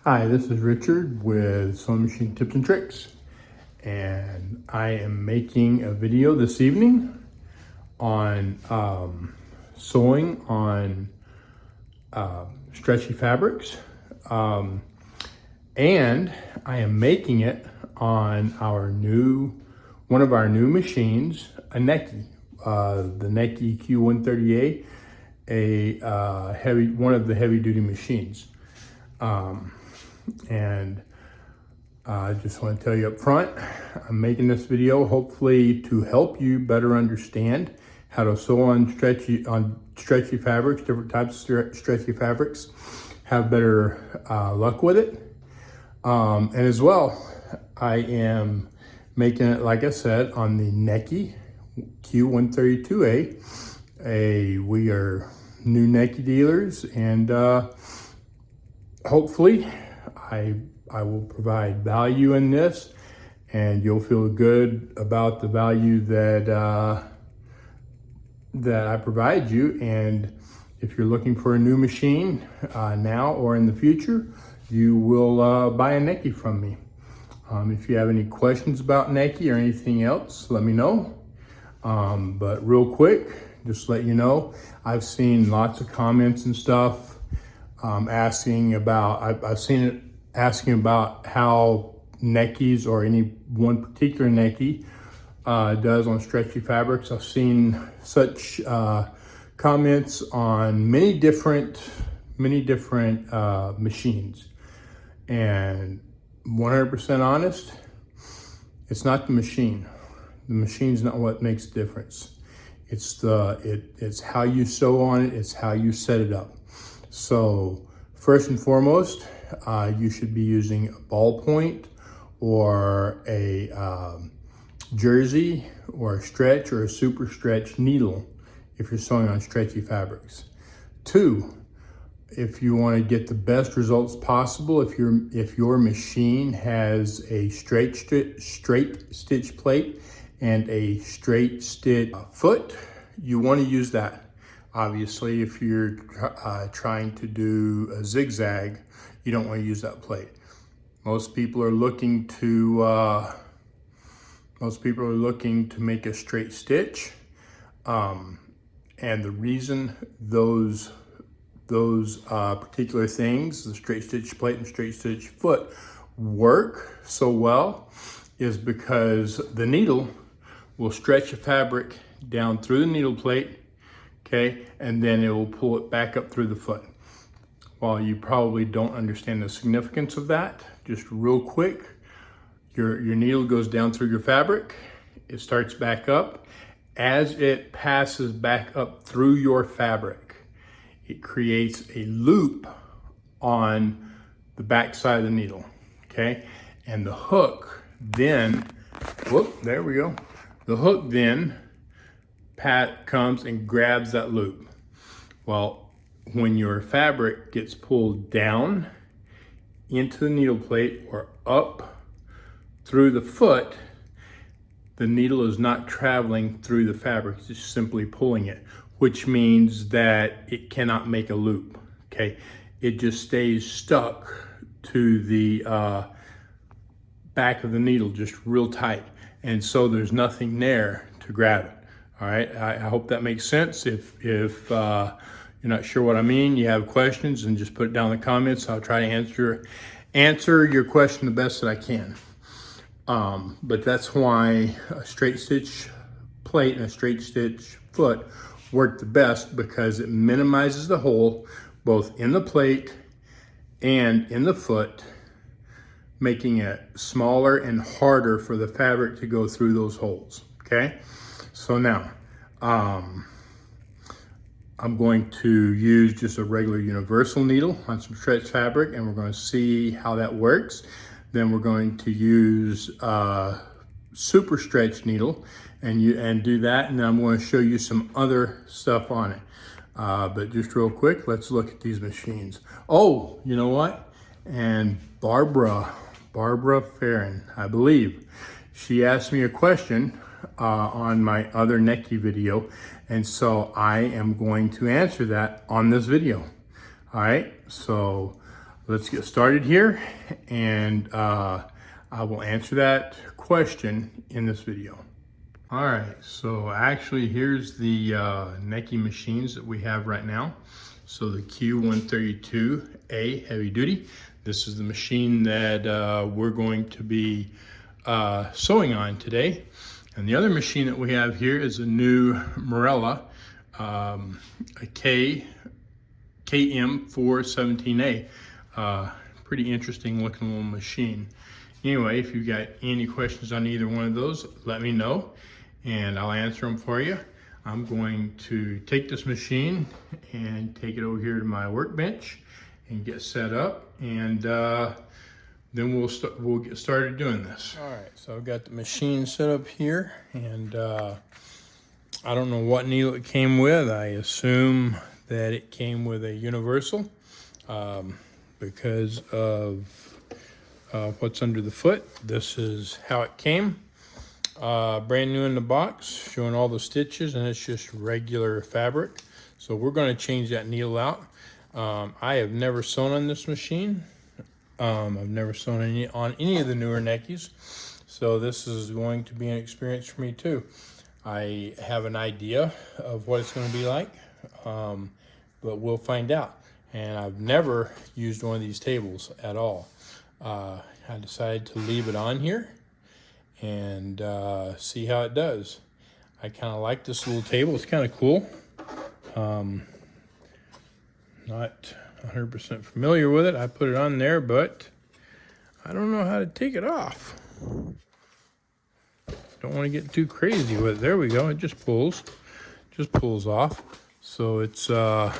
Hi, this is Richard with Sewing Machine Tips and Tricks, and I am making a video this evening on sewing on stretchy fabrics, and I am making it on one of our new machines, a Necchi, the Necchi Q132A, one of the heavy duty machines. And I just want to tell you up front, I'm making this video hopefully to help you better understand how to sew on stretchy fabrics, different types of stretchy fabrics, have better luck with it. And as well, I am making it, like I said, on the Necchi Q132A. We are new Necchi dealers, and hopefully I will provide value in this, and you'll feel good about the value that I provide you. And if you're looking for a new machine now or in the future, you will buy a Necchi from me. If you have any questions about Necchi or anything else, let me know. But real quick, just to let you know, I've seen lots of comments and stuff asking about, I've seen it asking about how Necchis or any one particular Necchi does on stretchy fabrics. I've seen such comments on many different machines, and 100% honest, it's not the machine. The machine's not what makes the difference. It's how you sew on it. It's how you set it up. So first and foremost, you should be using a ballpoint or a jersey or a stretch or a super stretch needle if you're sewing on stretchy fabrics. 2, if you want to get the best results possible, if your machine has a straight stitch plate and a straight stitch foot, you want to use that. Obviously, if you're trying to do a zigzag, you don't want to use that plate. Most people are looking to make a straight stitch, and the reason those particular things, the straight stitch plate and straight stitch foot, work so well is because the needle will stretch a fabric down through the needle plate, okay, and then it will pull it back up through the foot. While you probably don't understand the significance of that, just real quick, your needle goes down through your fabric, it starts back up. As it passes back up through your fabric, it creates a loop on the back side of the needle, okay? And the hook then, there we go. The hook then comes and grabs that loop. Well, when your fabric gets pulled down into the needle plate or up through the foot, the needle is not traveling through the fabric, it's just simply pulling it, which means that it cannot make a loop, okay? It just stays stuck to the back of the needle, just real tight. And so there's nothing there to grab it, all right? I hope that makes sense. If you're not sure what I mean, you have questions, and just put it down in the comments. I'll try to answer your question the best that I can. But that's why a straight stitch plate and a straight stitch foot work the best, because it minimizes the hole both in the plate and in the foot, making it smaller and harder for the fabric to go through those holes, okay? So now, I'm going to use just a regular universal needle on some stretch fabric, and we're going to see how that works. Then we're going to use a super stretch needle and do that, and then I'm going to show you some other stuff on it. But just real quick, let's look at these machines. Oh, you know what? And Barbara Farron, I believe, she asked me a question on my other Necchi video, and so I am going to answer that on this video. All right, so let's get started here, and I will answer that question in this video. All right, so actually here's the Necchi machines that we have right now. So the Q132A Heavy Duty. This is the machine that we're going to be sewing on today. And the other machine that we have here is a new Morella, a KM417A. Pretty interesting looking little machine. Anyway, if you've got any questions on either one of those, let me know and I'll answer them for you. I'm going to take this machine and take it over here to my workbench and get set up, and then we'll get started doing this. All right, so I've got the machine set up here, and I don't know what needle it came with. I assume that it came with a universal because of what's under the foot. This is how it came. Brand new in the box, showing all the stitches, and it's just regular fabric. So we're going to change that needle out. I have never sewn on this machine. I've never sewn on any of the newer Necchis, so this is going to be an experience for me too. I have an idea of what it's going to be like, but we'll find out. And I've never used one of these tables at all. I decided to leave it on here and see how it does. I kind of like this little table. It's kind of cool. Not 100% familiar with it. I put it on there, but I don't know how to take it off. Don't want to get too crazy with it. There we go. It just pulls off. So it's yeah,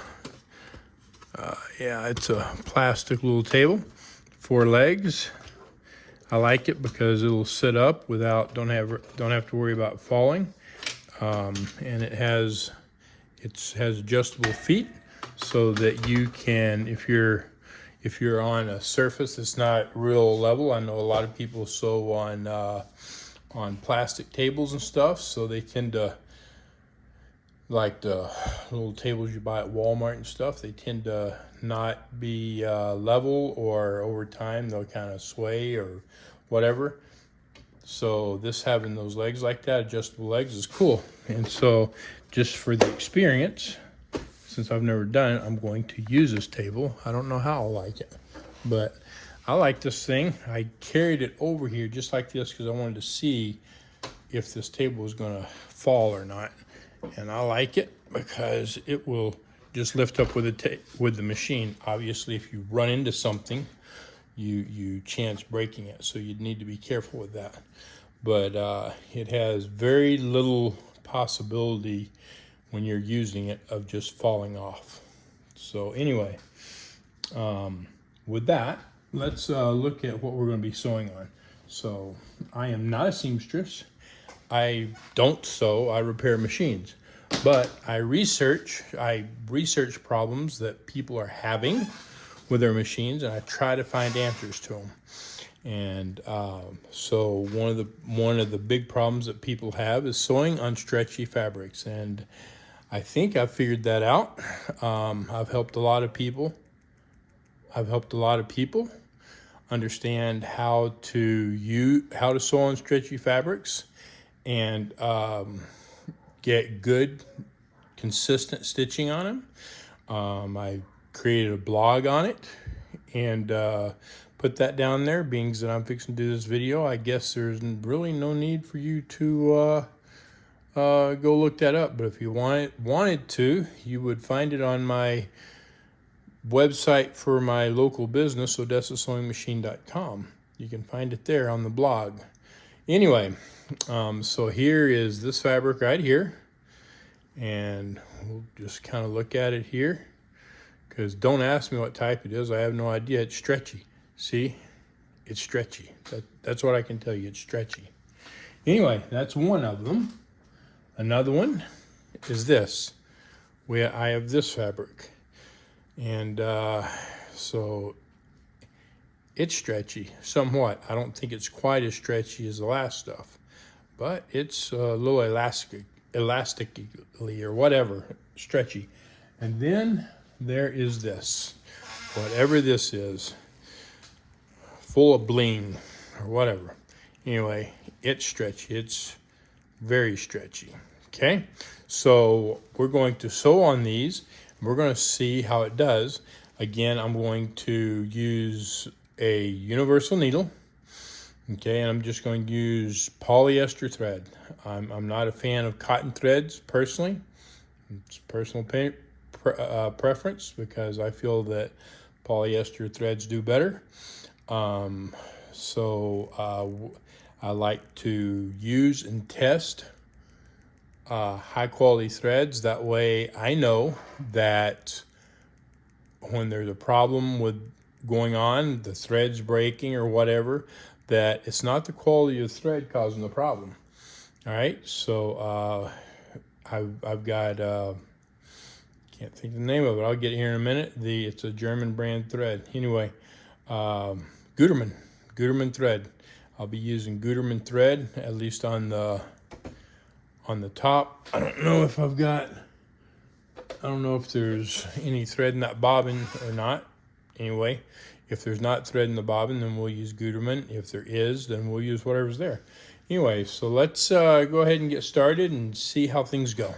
it's a plastic little table, 4 legs. I like it because it'll sit up without don't have to worry about falling, and it has adjustable feet so that you can, if you're on a surface that's not real level. I know a lot of people sew on plastic tables and stuff, so they tend to, like the little tables you buy at Walmart and stuff, they tend to not be level, or over time they'll kind of sway or whatever. So this, having those legs like that, adjustable legs, is cool. And so just for the experience, since I've never done it, I'm going to use this table. I don't know how I'll like it, but I like this thing. I carried it over here just like this because I wanted to see if this table was going to fall or not. And I like it because it will just lift up with the machine. Obviously, if you run into something, you chance breaking it, so you'd need to be careful with that. But it has very little possibility when you're using it of just falling off. So anyway, with that, let's look at what we're going to be sewing on. So I am not a seamstress. I don't sew, I repair machines. But I research problems that people are having with their machines, and I try to find answers to them. And so one of the big problems that people have is sewing on stretchy fabrics, and I think I've figured that out. I've helped a lot of people. Understand how to sew on stretchy fabrics and get good, consistent stitching on them. I created a blog on it and put that down there. Being that I'm fixing to do this video, I guess there's really no need for you to go look that up. But if you wanted to, you would find it on my website for my local business, odessasewingmachine.com. You can find it there on the blog. Anyway, so here is this fabric right here, and we'll just kind of look at it here, because don't ask me what type it is. I have no idea. It's stretchy. See, it's stretchy. That's what I can tell you. It's stretchy. Anyway, that's one of them. Another one is this. I have this fabric, and so it's stretchy somewhat. I don't think it's quite as stretchy as the last stuff, but it's a little elastically or whatever, stretchy. And then there is this. whatever this is, full of bling or whatever. Anyway, it's stretchy. It's very stretchy. Okay, so we're going to sew on these. We're going to see how it does. Again, I'm going to use a universal needle. Okay, and I'm just going to use polyester thread. I'm not a fan of cotton threads personally. It's personal preference because I feel that polyester threads do better. I like to use and test high quality threads. That way I know that when there's a problem with going on, the thread's breaking or whatever, that it's not the quality of the thread causing the problem. All right, so I've got, can't think of the name of it. I'll get it here in a minute. It's a German brand thread. Anyway, Gutermann thread. I'll be using Gutermann thread, at least on the top. I don't know if there's any thread in that bobbin or not. Anyway, if there's not thread in the bobbin, then we'll use Gutermann. If there is, then we'll use whatever's there. Anyway, so let's go ahead and get started and see how things go.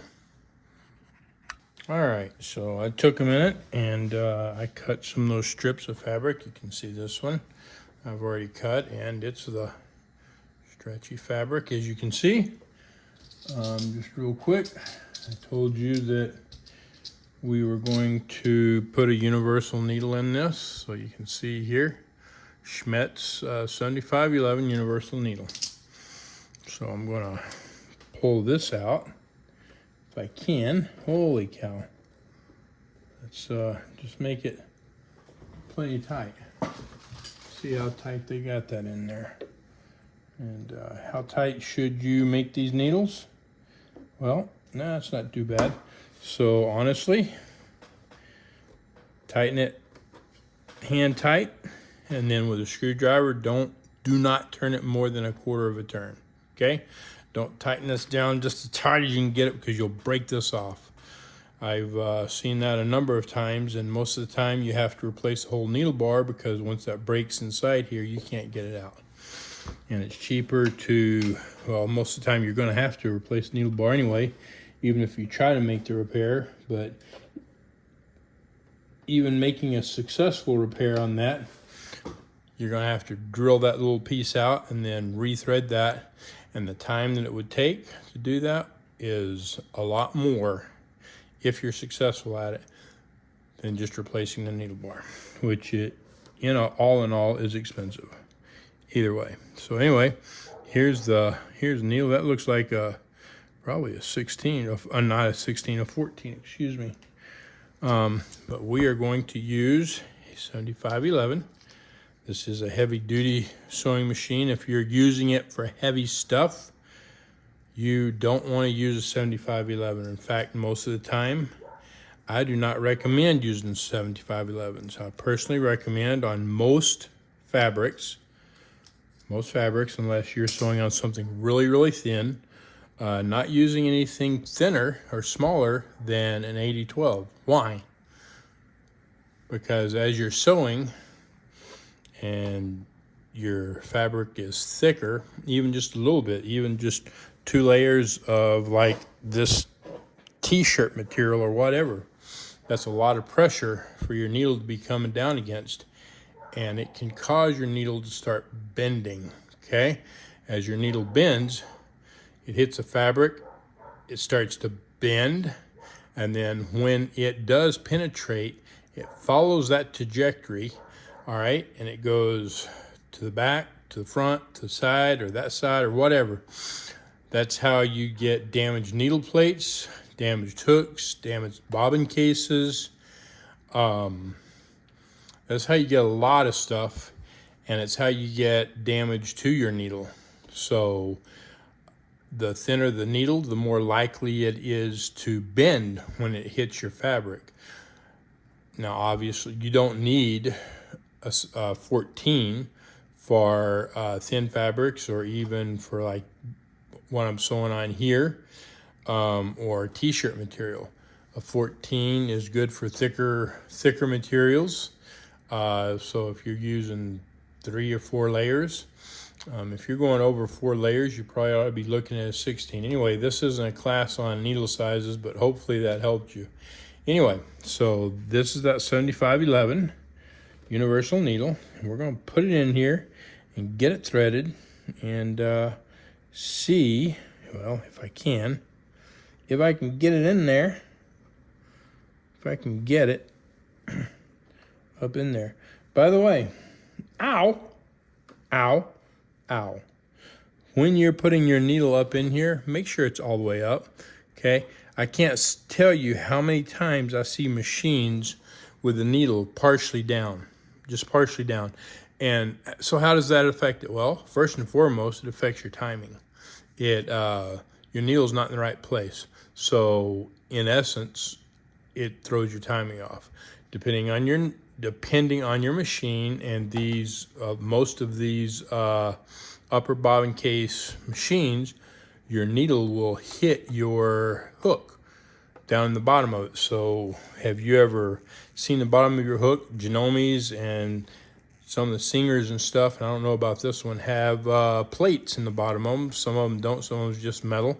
All right, so I took a minute and I cut some of those strips of fabric. You can see this one I've already cut, and it's the stretchy fabric, as you can see. Just real quick, I told you that we were going to put a universal needle in this, so you can see here, Schmetz 7511 universal needle. So I'm gonna pull this out if I can. Holy cow. Let's just make it plenty tight. See how tight they got that in there. And how tight should you make these needles? Well, no, it's not too bad. So honestly, tighten it hand tight, and then with a screwdriver, do not turn it more than a quarter of a turn. Okay, don't tighten this down just as tight as you can get it, because you'll break this off. I've seen that a number of times, and most of the time you have to replace the whole needle bar, because once that breaks inside here, you can't get it out. And it's cheaper to, well, most of the time you're going to have to replace the needle bar anyway, even if you try to make the repair. But even making a successful repair on that, you're going to have to drill that little piece out and then rethread that. And the time that it would take to do that is a lot more, if you're successful at it, than just replacing the needle bar, which all in all is expensive either way. So anyway, here's the needle. That looks like probably a 16, not a 16, a 14, excuse me. But we are going to use a 7511. This is a heavy duty sewing machine. If you're using it for heavy stuff, you don't want to use a 7511. In fact, most of the time, I do not recommend using 7511s. I personally recommend on most fabrics, unless you're sewing on something really, really thin, not using anything thinner or smaller than an 8012. Why? Because as you're sewing and your fabric is thicker, even just a little bit, even just 2 layers of like this t-shirt material or whatever, that's a lot of pressure for your needle to be coming down against, and it can cause your needle to start bending. Okay, as your needle bends, it hits the fabric, it starts to bend, and then when it does penetrate, it follows that trajectory, all right, and it goes to the back, to the front, to the side, or that side, or whatever. That's how you get damaged needle plates, damaged hooks, damaged bobbin cases. That's how you get a lot of stuff, and it's how you get damage to your needle. So the thinner the needle, the more likely it is to bend when it hits your fabric. Now, obviously, you don't need a 14 for thin fabrics, or even for like what I'm sewing on here, or t-shirt material. A 14 is good for thicker materials. So if you're using 3 or 4 layers, if you're going over 4 layers, you probably ought to be looking at a 16. Anyway, this isn't a class on needle sizes, but hopefully that helped you. Anyway, so this is that 7511 universal needle, and we're going to put it in here and get it threaded and see, well, if I can get it in there, if I can get it up in there. By the way, ow, ow, ow. When you're putting your needle up in here, make sure it's all the way up, okay? I can't tell you how many times I see machines with the needle partially down, just partially down. And so how does that affect it? Well, first and foremost, it affects your timing. Your needle's not in the right place. So in essence, it throws your timing off. Depending on your machine, and these most of these upper bobbin case machines, your needle will hit your hook down in the bottom of it. So have you ever seen the bottom of your hook? Genomes and some of the Singers and stuff, and I don't know about this one, have plates in the bottom of them. Some of them don't, some of them just metal.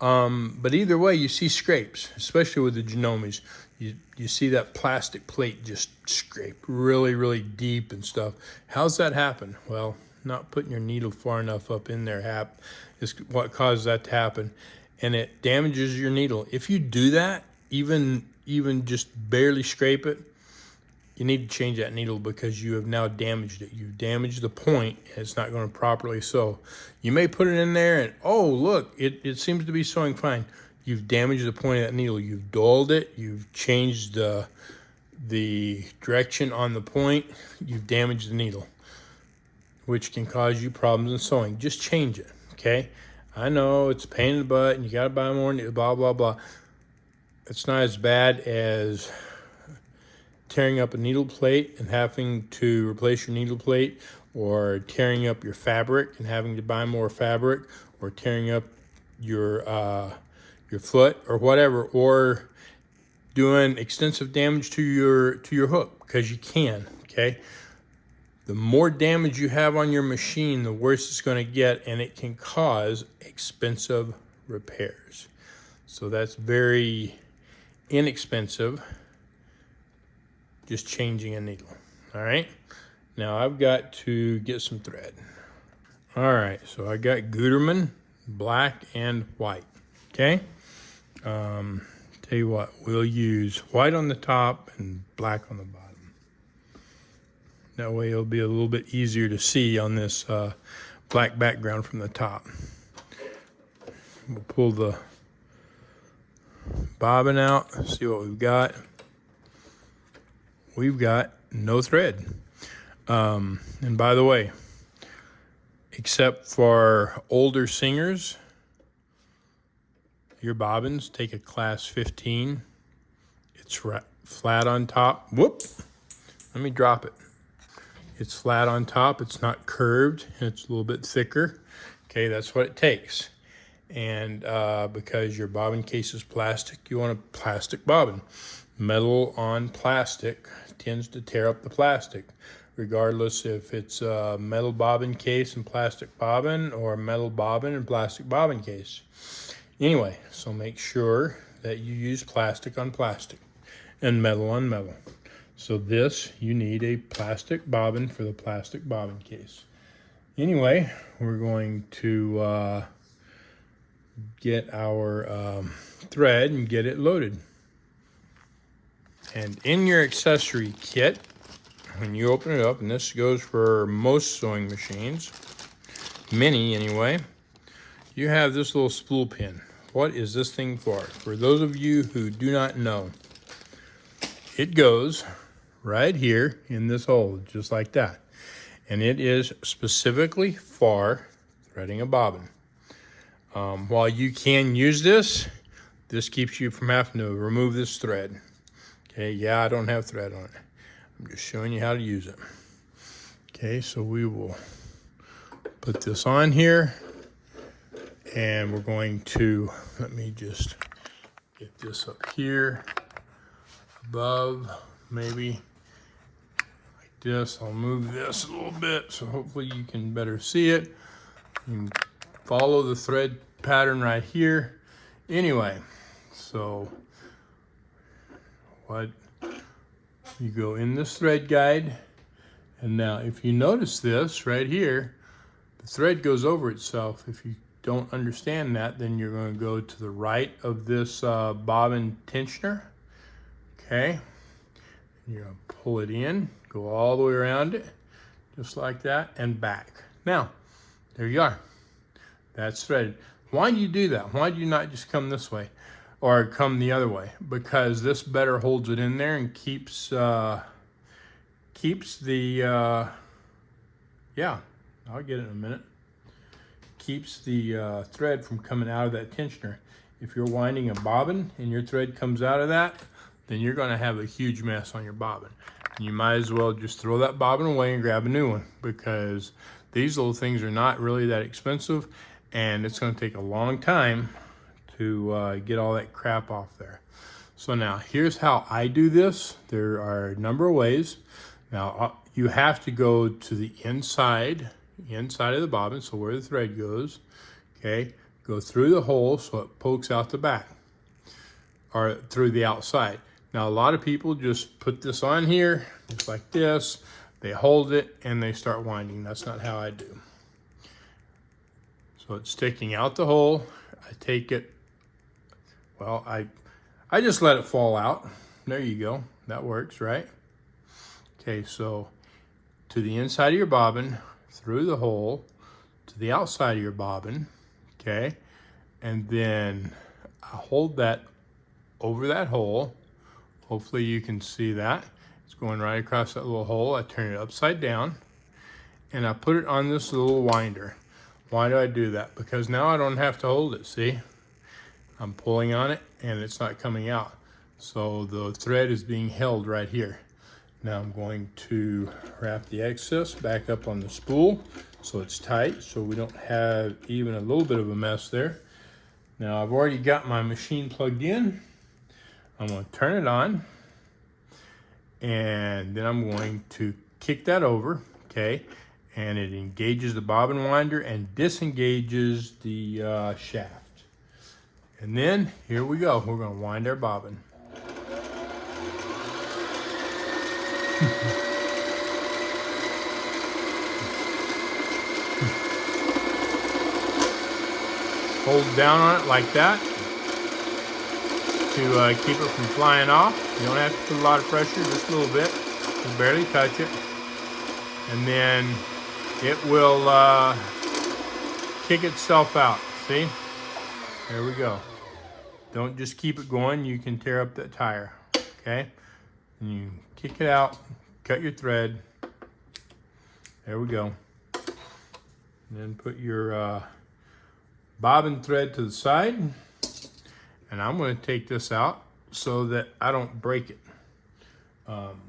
But either way, you see scrapes, especially with the Genomes. You see that plastic plate just scrape really, really deep and stuff. How's that happen? Well, not putting your needle far enough up in there is what causes that to happen, and it damages your needle. If you do that, even just barely scrape it, you need to change that needle because you have now damaged it. You've damaged the point, and it's not going to properly sew. You may put it in there and, oh, look, it seems to be sewing fine. You've damaged the point of that needle. You've dulled it. You've changed the direction on the point. You've damaged the needle, which can cause you problems in sewing. Just change it, okay? I know it's a pain in the butt, and you got to buy more, blah, blah, blah. It's not as bad as tearing up a needle plate and having to replace your needle plate, or tearing up your fabric and having to buy more fabric, or tearing up your foot or whatever, or doing extensive damage to your hook, because you can, okay? The more damage you have on your machine, the worse it's going to get, and it can cause expensive repairs. So that's very inexpensive, just changing a needle. All right, now I've got to get some thread. All right, so I got Gutermann black and white. Okay, tell you what, we'll use white on the top and black on the bottom. That way it'll be a little bit easier to see on this black background from the top. We'll pull the bobbin out, see what we've got. We've got no thread. And by the way, except for older Singers, your bobbins take a class 15. It's flat on top. Whoop! Let me drop it. It's flat on top. It's not curved, and it's a little bit thicker. Okay, that's what it takes. And because your bobbin case is plastic, you want a plastic bobbin. Metal on plastic tends to tear up the plastic, regardless if it's a metal bobbin case and plastic bobbin, or metal bobbin and plastic bobbin case. Anyway, so make sure that you use plastic on plastic and metal on metal. So this, you need a plastic bobbin for the plastic bobbin case. Anyway, we're going to get our thread and get it loaded. And in your accessory kit, when you open it up, and this goes for most sewing machines, many anyway, you have this little spool pin. What is this thing for? For those of you who do not know, it goes right here in this hole, just like that. And it is specifically for threading a bobbin. While you can use this keeps you from having to remove this thread. Okay, yeah, I don't have thread on it. I'm just showing you how to use it. Okay, so we will put this on here, and we're going to, let me just get this up here above, maybe like this. I'll move this a little bit so hopefully you can better see it. You can follow the thread pattern right here. Anyway, so what you go in this thread guide, and now if you notice this right here, the thread goes over itself. If you don't understand that, then you're going to go to the right of this bobbin tensioner. Okay, you're going to pull it in, go all the way around it, just like that, and back. Now, there you are. That's threaded. Why do you do that? Why do you not just come this way or come the other way? Because this better holds it in there and keeps the, yeah, I'll get it in a minute. Keeps the thread from coming out of that tensioner. If you're winding a bobbin and your thread comes out of that, then you're gonna have a huge mess on your bobbin. And you might as well just throw that bobbin away and grab a new one, because these little things are not really that expensive, and it's gonna take a long time to get all that crap off there. So now here's how I do this. There are a number of ways. Now you have to go to the inside of the bobbin, so where the thread goes, okay? Go through the hole so it pokes out the back, or through the outside. Now a lot of people just put this on here, just like this, they hold it and they start winding. That's not how I do. So it's sticking out the hole. I take it, well, I just let it fall out. There you go, that works, right? Okay, so to the inside of your bobbin, through the hole, to the outside of your bobbin, okay? And then I hold that over that hole. Hopefully you can see that. It's going right across that little hole. I turn it upside down and I put it on this little winder. Why do I do that? Because now I don't have to hold it, see? I'm pulling on it and it's not coming out. So the thread is being held right here. Now I'm going to wrap the excess back up on the spool so it's tight, so we don't have even a little bit of a mess there. Now I've already got my machine plugged in. I'm going to turn it on, and then I'm going to kick that over, okay? And it engages the bobbin winder and disengages the shaft. And then here we go. We're going to wind our bobbin. Hold down on it like that to keep it from flying off. You don't have to put a lot of pressure, just a little bit. You barely touch it. And then it will kick itself out. See? There we go. Don't just keep it going. You can tear up that tire. Okay? And you kick it out, cut your thread. There we go. And then put your bobbin thread to the side. And I'm going to take this out so that I don't break it. And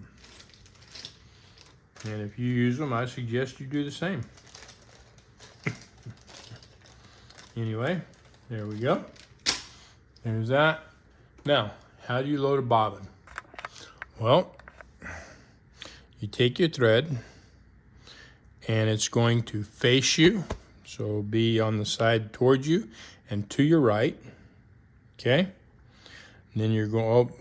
if you use them, I suggest you do the same. Anyway, there we go. There's that. Now, how do you load a bobbin? Well, you take your thread and it's going to face you. So be on the side towards you and to your right. Okay. And then you're going,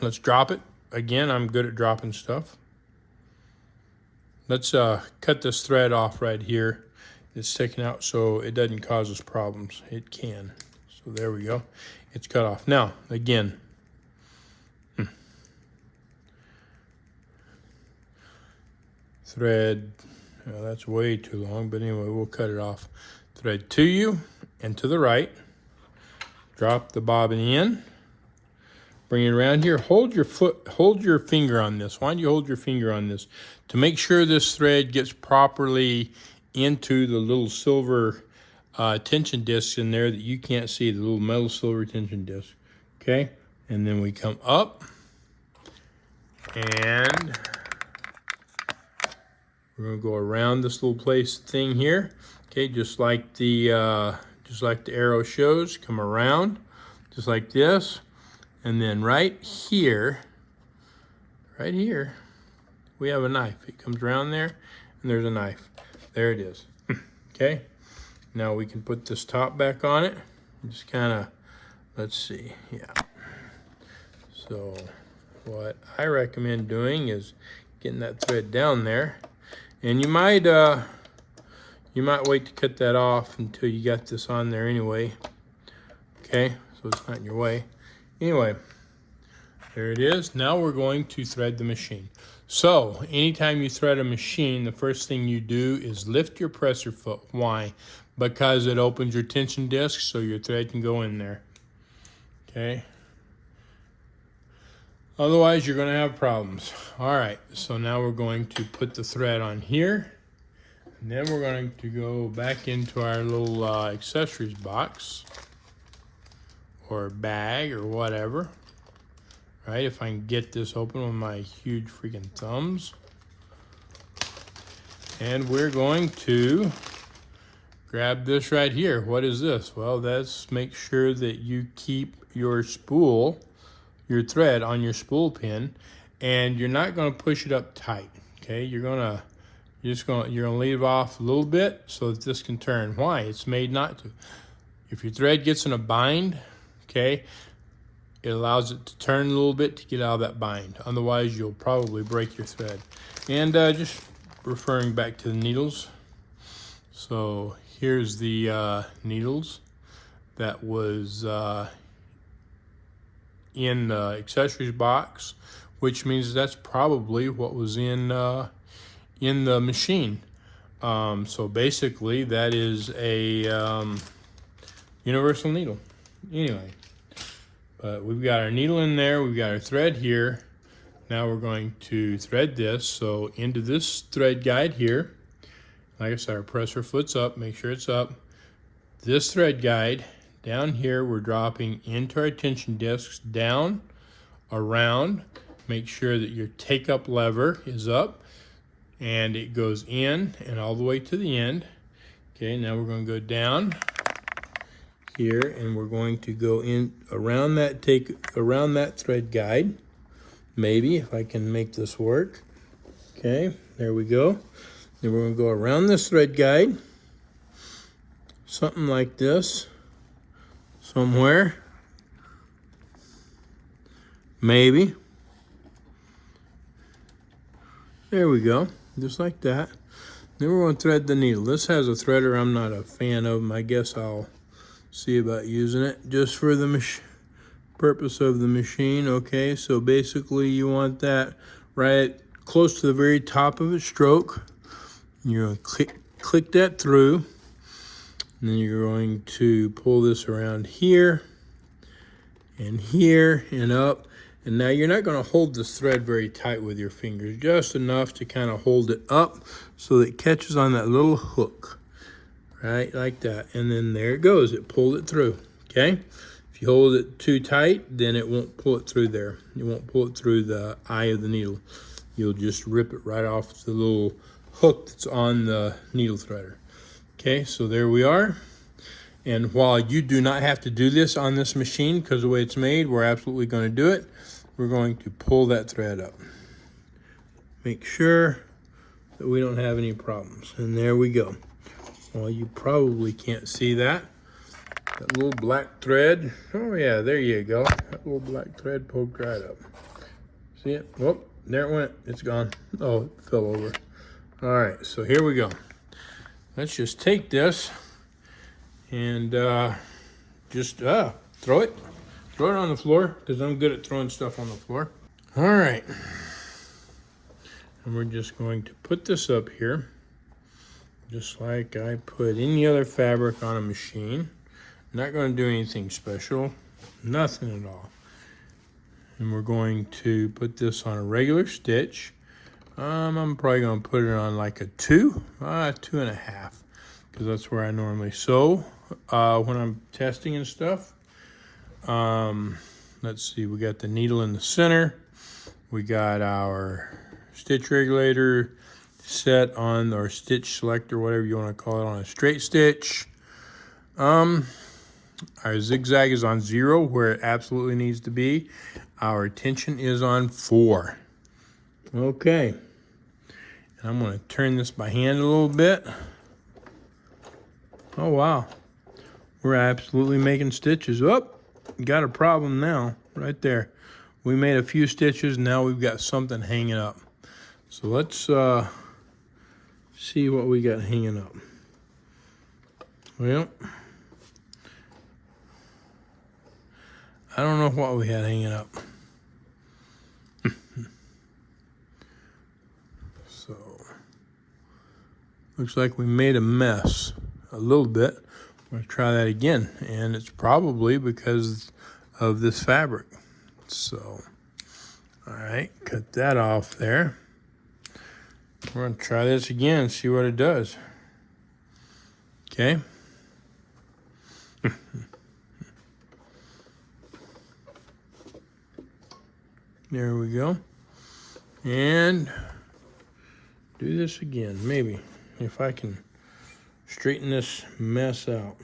let's drop it. Again, I'm good at dropping stuff. Let's cut this thread off right here. It's sticking out so it doesn't cause us problems. It can. So there we go. It's cut off. Now, again, thread, that's way too long, but anyway, we'll cut it off. Thread to you and to the right. Drop the bobbin in. Bring it around here. Hold your finger on this. Why do you hold your finger on this? To make sure this thread gets properly into the little silver tension discs in there that you can't see, the little metal silver tension disc. Okay? And then we come up and we're going to go around this little place thing here. Okay, just like the arrow shows, come around just like this. And then right here, we have a knife. It comes around there, and there's a knife. There it is. Okay, now we can put this top back on it. Just kind of, let's see, yeah. So what I recommend doing is getting that thread down there, and you might wait to cut that off until you got this on there anyway. Okay, so it's not in your way. Anyway, there it is. Now we're going to thread the machine. So anytime you thread a machine, the first thing you do is lift your presser foot. Why? Because it opens your tension disc so your thread can go in there. Okay. Otherwise, you're going to have problems. All right, so now we're going to put the thread on here. And then we're going to go back into our little accessories box or bag or whatever. Right, if I can get this open with my huge freaking thumbs. And we're going to grab this right here. What is this? Well, that's make sure that you keep your spool, your thread on your spool pin, and you're not going to push it up tight. Okay, you're gonna leave off a little bit so that this can turn. Why? It's made not to. If your thread gets in a bind, okay, it allows it to turn a little bit to get out of that bind. Otherwise, you'll probably break your thread. And just referring back to the needles. So here's the needles that was in the accessories box, which means that's probably what was in the machine. So basically, that is a universal needle. Anyway. But we've got our needle in there, we've got our thread here. Now we're going to thread this. So into this thread guide here, like I said, our presser foot's up, make sure it's up. This thread guide, down here, we're dropping into our tension discs, down, around. Make sure that your take-up lever is up, and it goes in and all the way to the end. Okay, now we're going to go down here, and we're going to go in around that thread guide. Maybe if I can make this work. Okay, there we go. Then we're going to go around this thread guide, something like this, somewhere, maybe. There we go, just like that. Then we're going to thread the needle. This has a threader I'm not a fan of. I guess I'll see about using it just for the purpose of the machine. Okay, so basically you want that right close to the very top of its stroke. You're going to click that through, and then you're going to pull this around here and up. And now you're not going to hold this thread very tight with your fingers, just enough to kind of hold it up so that it catches on that little hook. Right, like that, and then there it goes. It pulled it through, okay? If you hold it too tight, then it won't pull it through there. It won't pull it through the eye of the needle. You'll just rip it right off the little hook that's on the needle threader. Okay, so there we are. And while you do not have to do this on this machine because of the way it's made, we're absolutely going to do it. We're going to pull that thread up. Make sure that we don't have any problems. And there we go. Well, you probably can't see that. That little black thread. Oh yeah, there you go. That little black thread poked right up. See it? Oh, there it went. It's gone. Oh, it fell over. All right, so here we go. Let's just take this and just throw it. Throw it on the floor, because I'm good at throwing stuff on the floor. All right. And we're just going to put this up here, just like I put any other fabric on a machine. Not going to do anything special, nothing at all. And we're going to put this on a regular stitch. I'm probably going to put it on like a 2.5, because that's where I normally sew when I'm testing and stuff. Let's see, we got the needle in the center. We got our stitch regulator set on, or stitch selector, whatever you want to call it, on a straight stitch. Our zigzag is on 0 where it absolutely needs to be. Our tension is on 4. Okay, I'm going to turn this by hand a little bit. Oh, wow. We're absolutely making stitches. Oh, got a problem now, right there. We made a few stitches, now we've got something hanging up. So let's see what we got hanging up. Well, I don't know what we had hanging up. So, looks like we made a mess a little bit. I'm gonna try that again, and it's probably because of this fabric. So, all right, cut that off there. We're gonna try this again, see what it does. Okay. There we go. And do this again, maybe, if I can straighten this mess out.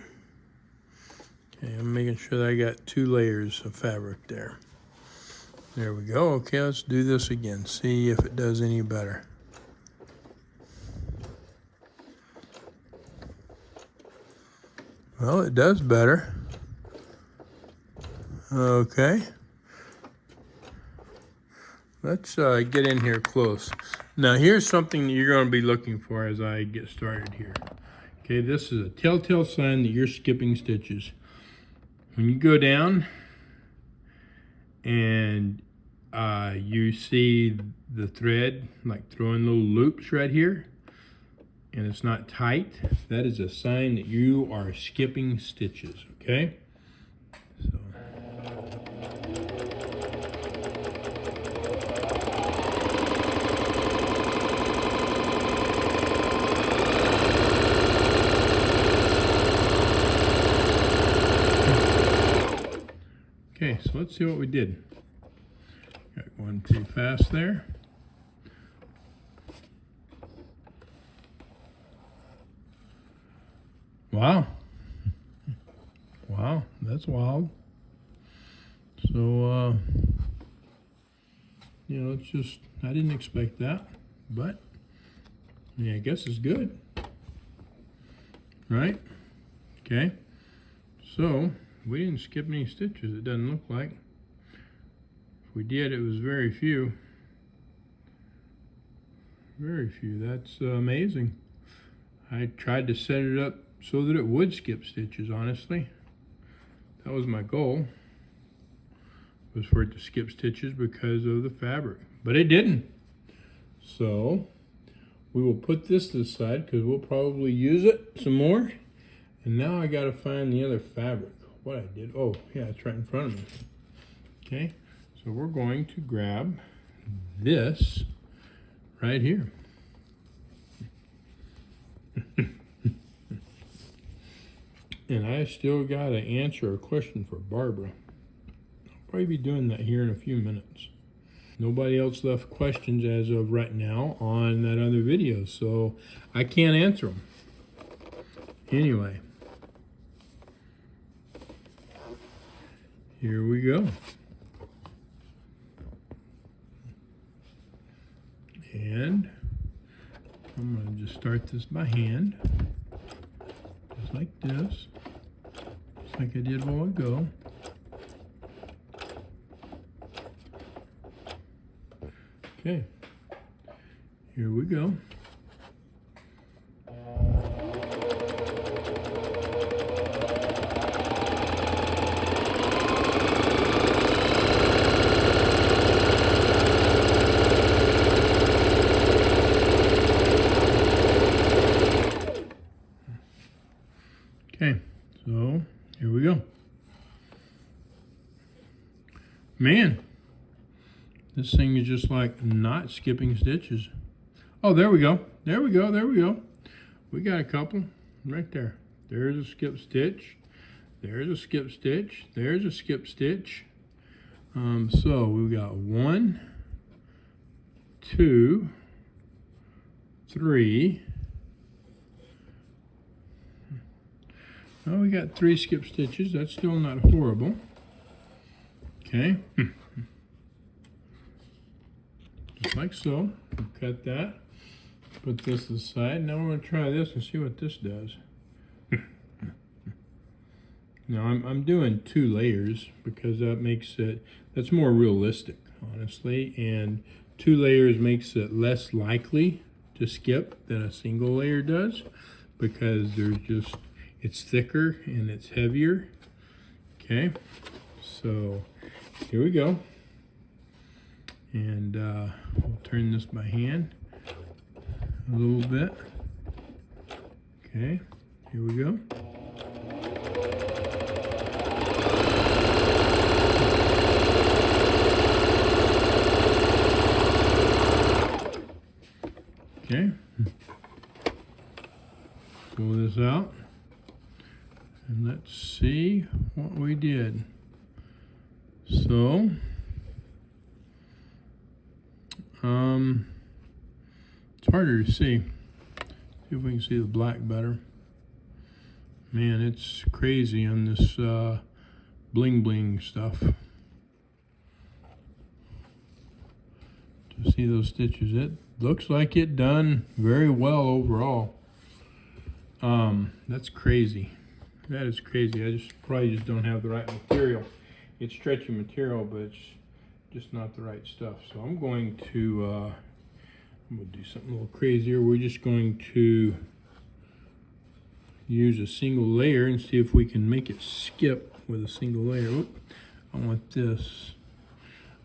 Okay, I'm making sure that I got 2 layers of fabric there. There we go. Okay, let's do this again, see if it does any better. Well, it does better. Okay. Let's get in here close. Now here's something that you're going to be looking for as I get started here. Okay, this is a telltale sign that you're skipping stitches. When you go down and you see the thread like throwing little loops right here and it's not tight, that is a sign that you are skipping stitches, okay? So. Okay, so let's see what we did. Got going pretty fast there. Wow. Wow, that's wild. So, you know, it's just, I didn't expect that, but yeah, I guess it's good. Right? Okay. So, we didn't skip any stitches, it doesn't look like. If we did, it was very few. Very few. That's amazing. I tried to set it up so that it would skip stitches, honestly. That was my goal, was for it to skip stitches because of the fabric. But it didn't. So, we will put this to the side because we'll probably use it some more. And now I gotta find the other fabric. What I did, oh yeah, it's right in front of me. Okay, so we're going to grab this right here. And I still gotta answer a question for Barbara. I'll probably be doing that here in a few minutes. Nobody else left questions as of right now on that other video, so I can't answer them. Anyway. Here we go. And I'm going to just start this by hand, just like this, just like I did a while ago. Okay, here we go. Okay, so here we go. Man, this thing is just like not skipping stitches. Oh, there we go. There we go. There we go. We got a couple right there. There's a skip stitch. There's a skip stitch. There's a skip stitch. So we've got 1, 2, 3. Oh, we got 3 skip stitches. That's still not horrible. Okay. Just like so. Cut that. put this aside. Now we're going to try this and see what this does. Now I'm doing 2 layers because that makes it, that's more realistic, honestly, and 2 layers makes it less likely to skip than a single layer does, because it's thicker and it's heavier. Okay, so here we go, and we'll turn this by hand a little bit. Okay, here we go. Okay, pull this out and let's see what we did. So, it's harder to see. See if we can see the black better. Man, it's crazy on this bling bling stuff. To see those stitches, it looks like it done very well overall. That's crazy. That is crazy. I probably don't have the right material. It's stretchy material, but it's just not the right stuff. So I'm going to do something a little crazier. We're just going to use a single layer and see if we can make it skip with a single layer. Oop, I want this.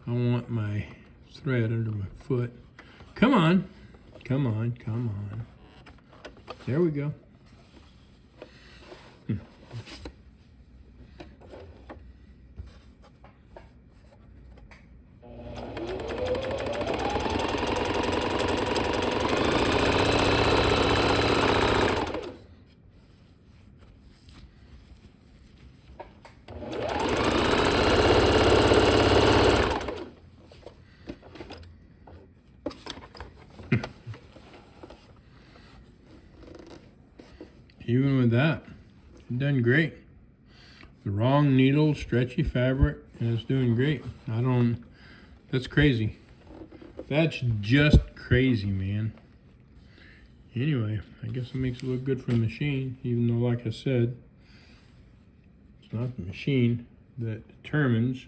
I want my thread under my foot. Come on, come on, come on. There we go. Even with that, it's done great. The wrong needle, stretchy fabric, and it's doing great. That's crazy. That's just crazy, man. Anyway, I guess it makes it look good for the machine, even though, like I said, it's not the machine that determines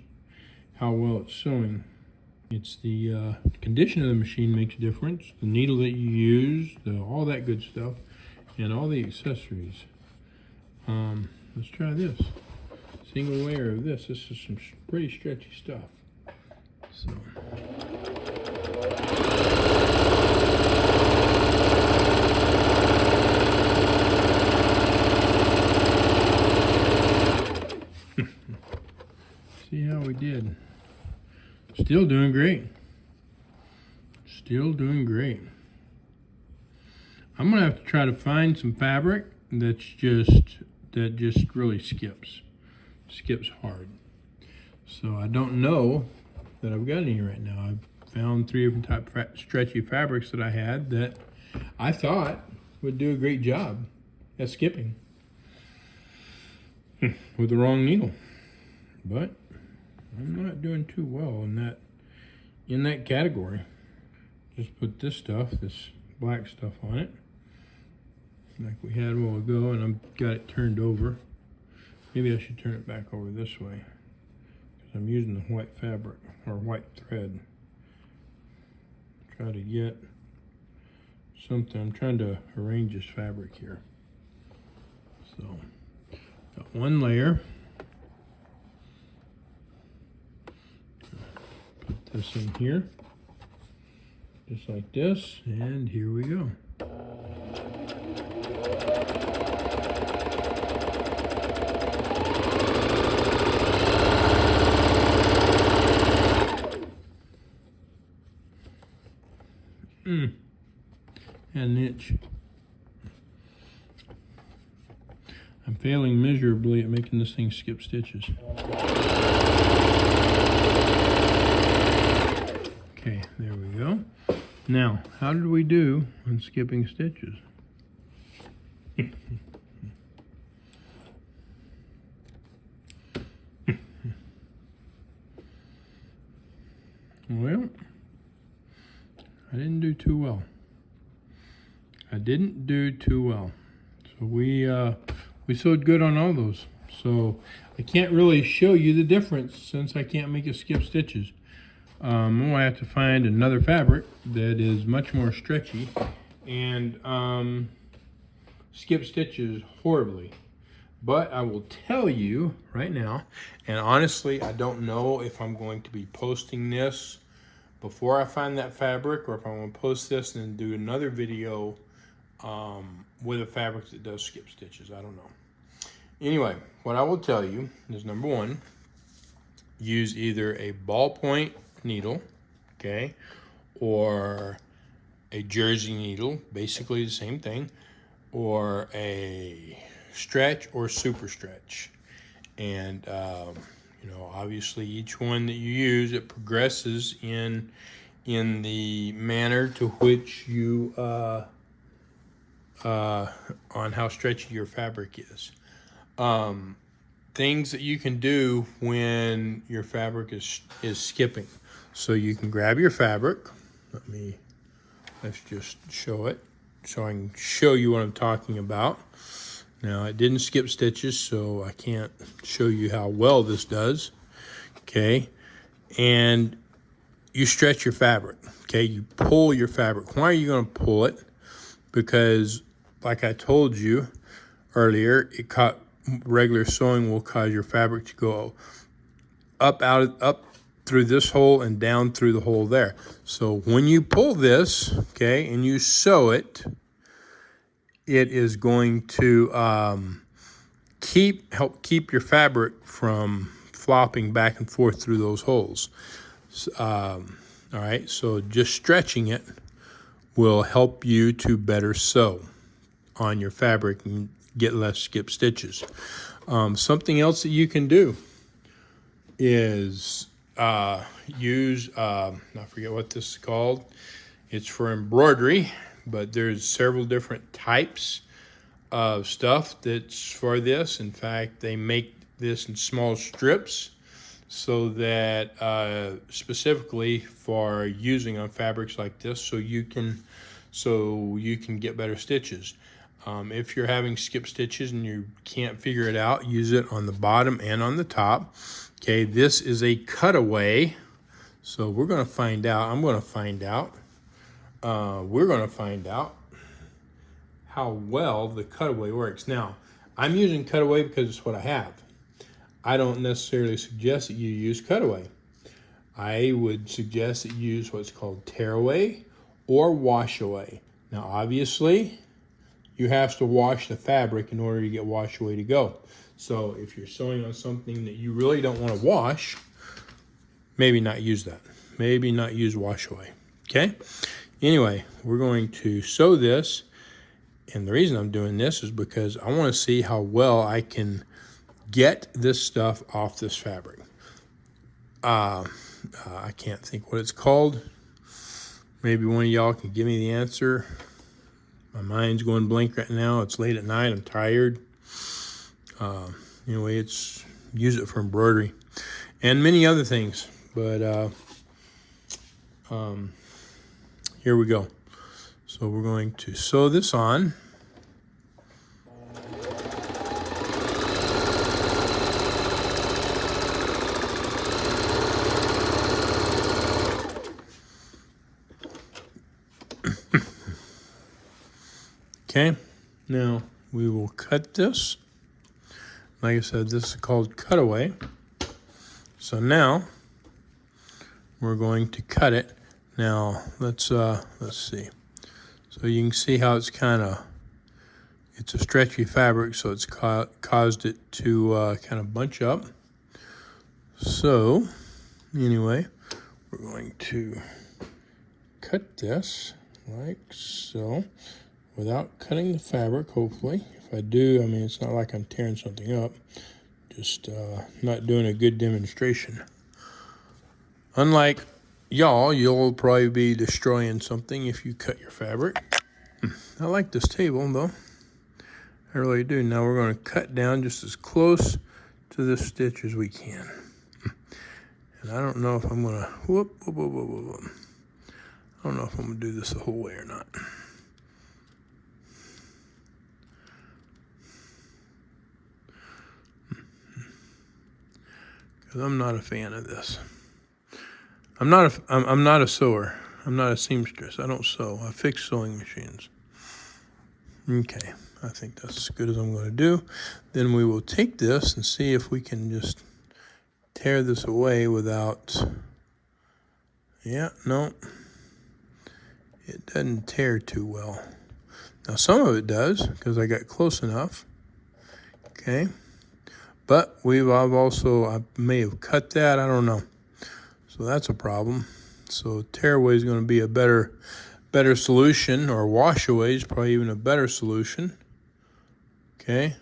how well it's sewing. It's the condition of the machine makes a difference, the needle that you use, all that good stuff, and all the accessories. Let's try this. Single layer of this. This is some pretty stretchy stuff. So. See how we did. Still doing great. Still doing great. I'm gonna have to try to find some fabric that just really skips hard. So I don't know that I've got any right now. I've found 3 different type of stretchy fabrics that I had that I thought would do a great job at skipping with the wrong needle, but I'm not doing too well in that category. Just put this black stuff on it, like we had a while ago, and I've got it turned over. Maybe I should turn it back over this way, because I'm using the white fabric, or white thread. Try to get something. I'm trying to arrange this fabric here. So, got 1 layer. Put this in here, just like this, and here we go. And an inch. I'm failing miserably at making this thing skip stitches. Okay, there we go. Now, how did we do on skipping stitches? Well, I didn't do too well. I didn't do too well. So we sewed good on all those. So I can't really show you the difference since I can't make it skip stitches. I'm going to have to find another fabric that is much more stretchy and skip stitches horribly. But I will tell you right now, and honestly, I don't know if I'm going to be posting this before I find that fabric, or if I'm going to post this and then do another video with a fabric that does skip stitches. I don't know. Anyway, what I will tell you is, number one, use either a ballpoint needle, okay, or a jersey needle, basically the same thing, or a stretch or super stretch. And you know, obviously each one that you use, it progresses in the manner to which you on how stretchy your fabric is. Things that you can do when your fabric is skipping. So you can grab your fabric. Let's just show it so I can show you what I'm talking about. Now, it didn't skip stitches, so I can't show you how well this does. Okay, and you stretch your fabric. Okay, you pull your fabric. Why are you going to pull it? Because, like I told you earlier, regular sewing will cause your fabric to go up through this hole and down through the hole there. So when you pull this, okay, and you sew it, it is going to help keep your fabric from flopping back and forth through those holes. All right, so just stretching it will help you to better sew on your fabric and get less skip stitches. Something else that you can do is use, I forget what this is called. It's for embroidery, but there's several different types of stuff that's for this. In fact, they make this in small strips so that specifically for using on fabrics like this, so you can get better stitches. If you're having skip stitches and you can't figure it out, use it on the bottom and on the top. Okay, this is a cutaway, so we're going to find out. I'm going to find out. We're going to find out how well the cutaway works. Now, I'm using cutaway because it's what I have. I don't necessarily suggest that you use cutaway. I would suggest that you use what's called tearaway or wash away. Now, obviously, you have to wash the fabric in order to get wash away to go. So if you're sewing on something that you really don't want to wash, maybe not use that. Maybe not use wash away. Okay? Anyway, we're going to sew this. And the reason I'm doing this is because I want to see how well I can get this stuff off this fabric. I can't think what it's called. Maybe one of y'all can give me the answer. My mind's going blank right now. It's late at night. I'm tired. Anyway, use it for embroidery and many other things. But here we go. So we're going to sew this on. Okay, now we will cut this. Like I said, this is called cutaway. So now we're going to cut it. Now let's see. So you can see how it's it's a stretchy fabric, so it's caused it to kind of bunch up. So anyway, we're going to cut this like so, without cutting the fabric, hopefully. If I do, I mean, it's not like I'm tearing something up, just not doing a good demonstration. Unlike y'all, you'll probably be destroying something if you cut your fabric. I like this table, though. I really do. Now we're going to cut down just as close to this stitch as we can. And I don't know if I'm going to, I don't know if I'm going to do this the whole way or not. because I'm not a fan of this. I'm not a sewer. I'm not a seamstress. I don't sew. I fix sewing machines. Okay, I think that's as good as I'm going to do. Then we will take this and see if we can just tear this away without, yeah, no, it doesn't tear too well. Now some of it does because I got close enough, okay, but I may have cut that, I don't know. So that's a problem. So tear away is going to be a better solution, or wash away is probably even a better solution. Okay.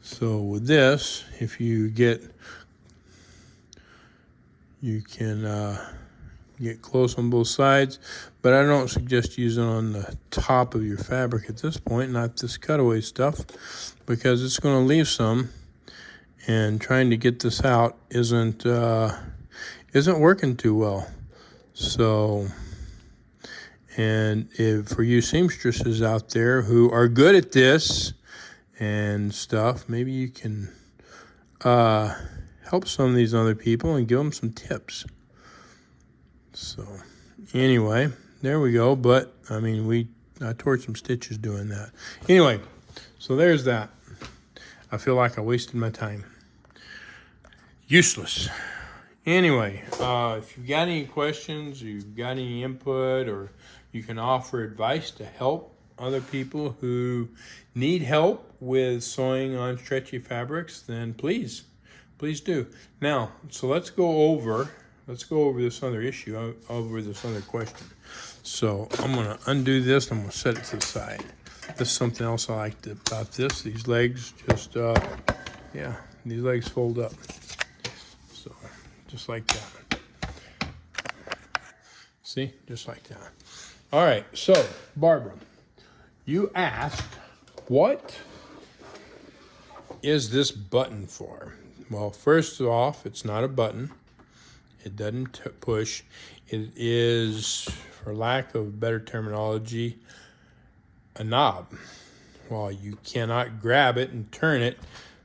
So with this, if you can get close on both sides, but I don't suggest using on the top of your fabric at this point, not this cutaway stuff, because it's going to leave some, and trying to get this out isn't working too well. So, and for you seamstresses out there who are good at this and stuff, maybe you can help some of these other people and give them some tips. So anyway, there we go. But I mean, I tore some stitches doing that. Anyway, so there's that. I feel like I wasted my time. Useless. Anyway, if you've got any questions, you've got any input, or you can offer advice to help other people who need help with sewing on stretchy fabrics, then please do. Now, so let's go over this other issue, over this other question. So I'm going to undo this. I'm going to set it to the side. This is something else I liked about this. These legs just, these legs fold up. So just like that. See, just like that. All right, so Barbara, you asked, what is this button for? Well, first off, it's not a button. It doesn't push. It is, for lack of better terminology, a knob. Well, you cannot grab it and turn it.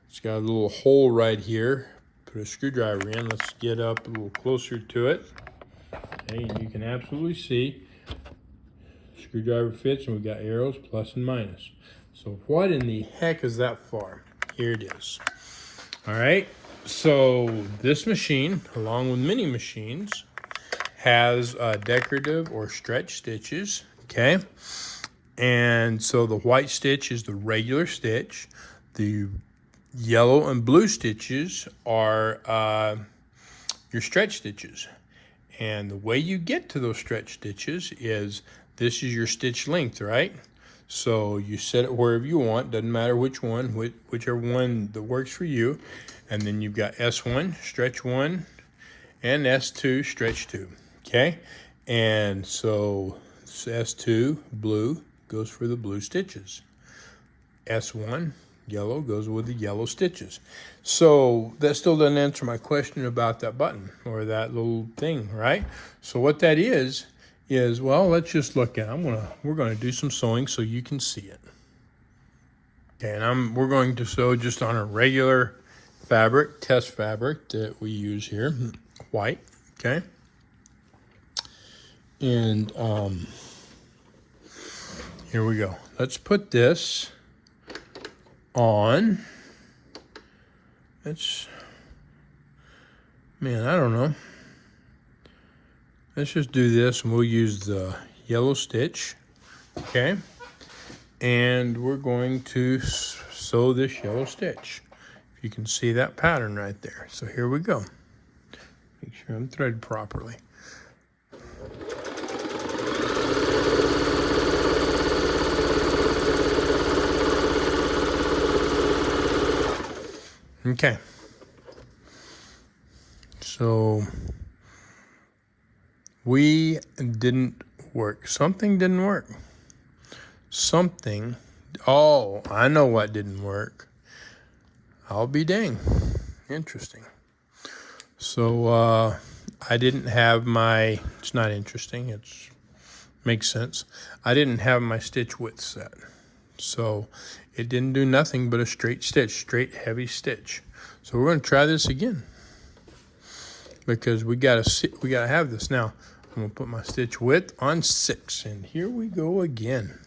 It's got a little hole right here. Put a screwdriver in. Let's get up a little closer to it. Okay, and you can absolutely see screwdriver fits, and we've got arrows, plus and minus. So what in the heck is that for? Here it is. All right, so this machine, along with many machines, has decorative or stretch stitches, okay? And so the white stitch is the regular stitch. The yellow and blue stitches are your stretch stitches. And the way you get to those stretch stitches is, this is your stitch length, right? So you set it wherever you want, doesn't matter which one, whichever one that works for you. And then you've got S1, stretch 1, and S2, stretch 2, okay? And so S2, blue, goes for the blue stitches. S1, yellow, goes with the yellow stitches. So that still doesn't answer my question about that button or that little thing, right? So what that is, well, let's just look at it. We're gonna do some sewing so you can see it. Okay, and we're going to sew just on a regular fabric, test fabric that we use here, white, okay? And here we go. Let's put this on. I don't know. Let's just do this, and we'll use the yellow stitch, okay? And we're going to sew this yellow stitch. If you can see that pattern right there. So here we go. Make sure I'm threaded properly. Okay. So we didn't work. Something didn't work. Oh, I know what didn't work. I'll be dang. Interesting. So I didn't have it's not interesting, makes sense. I didn't have my stitch width set. So it didn't do nothing but a straight stitch, straight heavy stitch. So we're going to try this again because we gotta have this. Now I'm going to put my stitch width on 6, and here we go again.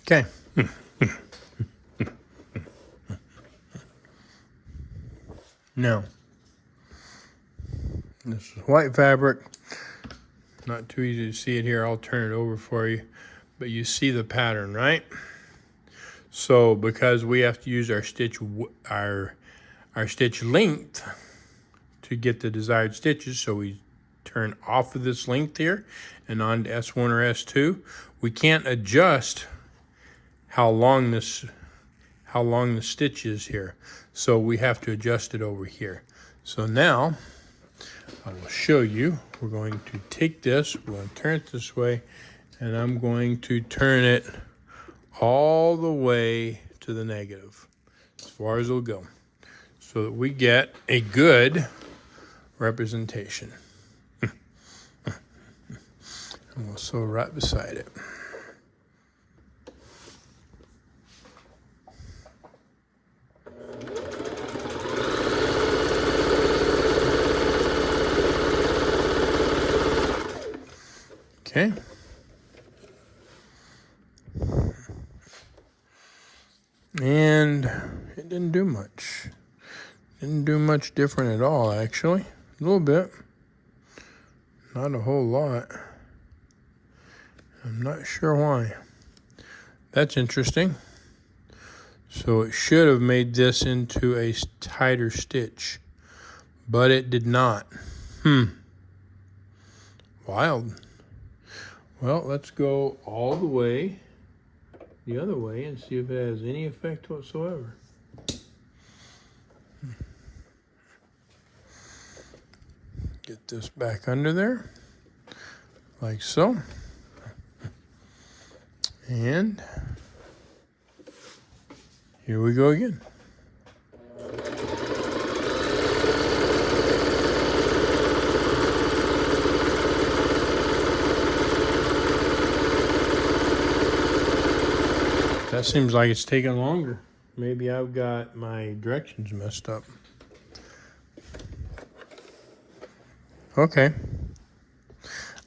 Okay. Now, this is white fabric. Not too easy to see it here. I'll turn it over for you. But you see the pattern, right? So because we have to use our stitch length to get the desired stitches, so we turn off of this length here and on to S1 or S2. We can't adjust how long the stitch is here. So we have to adjust it over here. So now I will show you. We're going to take this, we're going to turn it this way, and I'm going to turn it all the way to the negative, as far as it'll go, so that we get a good representation. And we'll sew right beside it. Okay. And it didn't do much. Didn't do much different at all, actually. A little bit. Not a whole lot. I'm not sure why. That's interesting. So it should have made this into a tighter stitch, but it did not. Wild. Well, let's go all the way the other way and see if it has any effect whatsoever. Get this back under there, like so. And here we go again. That seems like it's taking longer. Maybe I've got my directions messed up. Okay.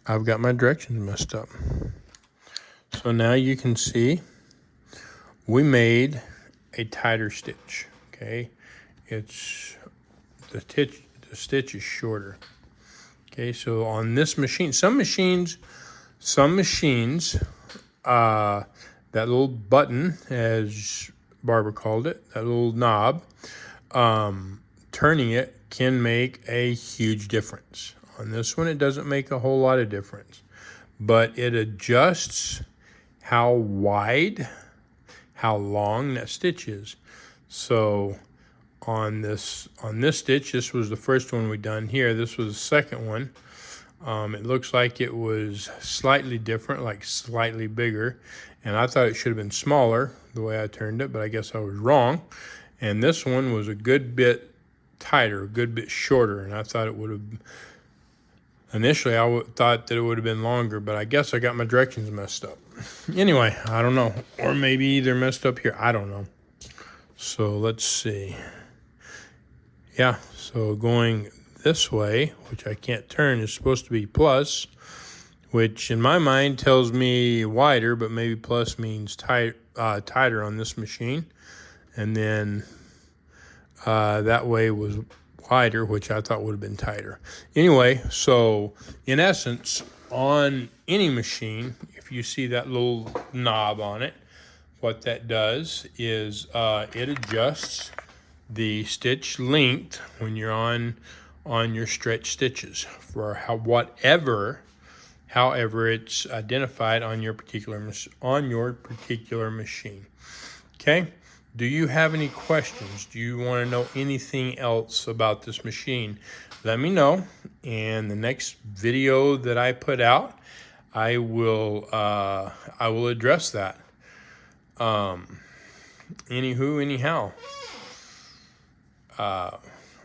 I've got my directions messed up. So now you can see we made a tighter stitch, okay? It's the stitch is shorter. Okay, so on this machine, some machines, that little button, as Barbara called it, that little knob, turning it can make a huge difference. On this one, it doesn't make a whole lot of difference, but it adjusts how wide, how long that stitch is. So on this stitch, this was the first one we done here. This was the second one. It looks like it was slightly different, like slightly bigger. And I thought it should have been smaller the way I turned it, but I guess I was wrong. And this one was a good bit tighter, a good bit shorter. And I thought it would have, initially I thought that it would have been longer, but I guess I got my directions messed up. Anyway, I don't know. Or maybe they're messed up here. I don't know. So let's see. Yeah, so going this way, which I can't turn, is supposed to be plus, which in my mind tells me wider, but maybe plus means tighter on this machine. And then that way was wider, which I thought would have been tighter. Anyway, so in essence, on any machine, if you see that little knob on it, what that does is it adjusts the stitch length when you're on your stretch stitches for however it's identified on your particular machine. Okay? Do you have any questions? Do you want to know anything else about this machine? Let me know. And the next video that I put out, I will address that. Anyhow.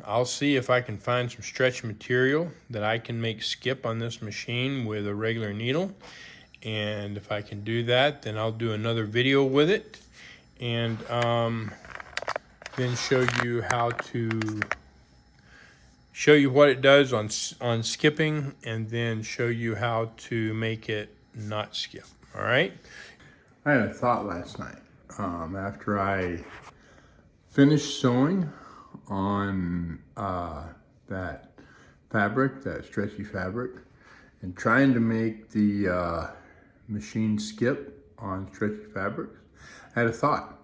I'll see if I can find some stretch material that I can make skip on this machine with a regular needle. And if I can do that, then I'll do another video with it, and then show you what it does on skipping, and then show you how to make it not skip. All right. I had a thought last night after I finished sewing on that fabric, that stretchy fabric, and trying to make the machine skip on stretchy fabrics. I had a thought,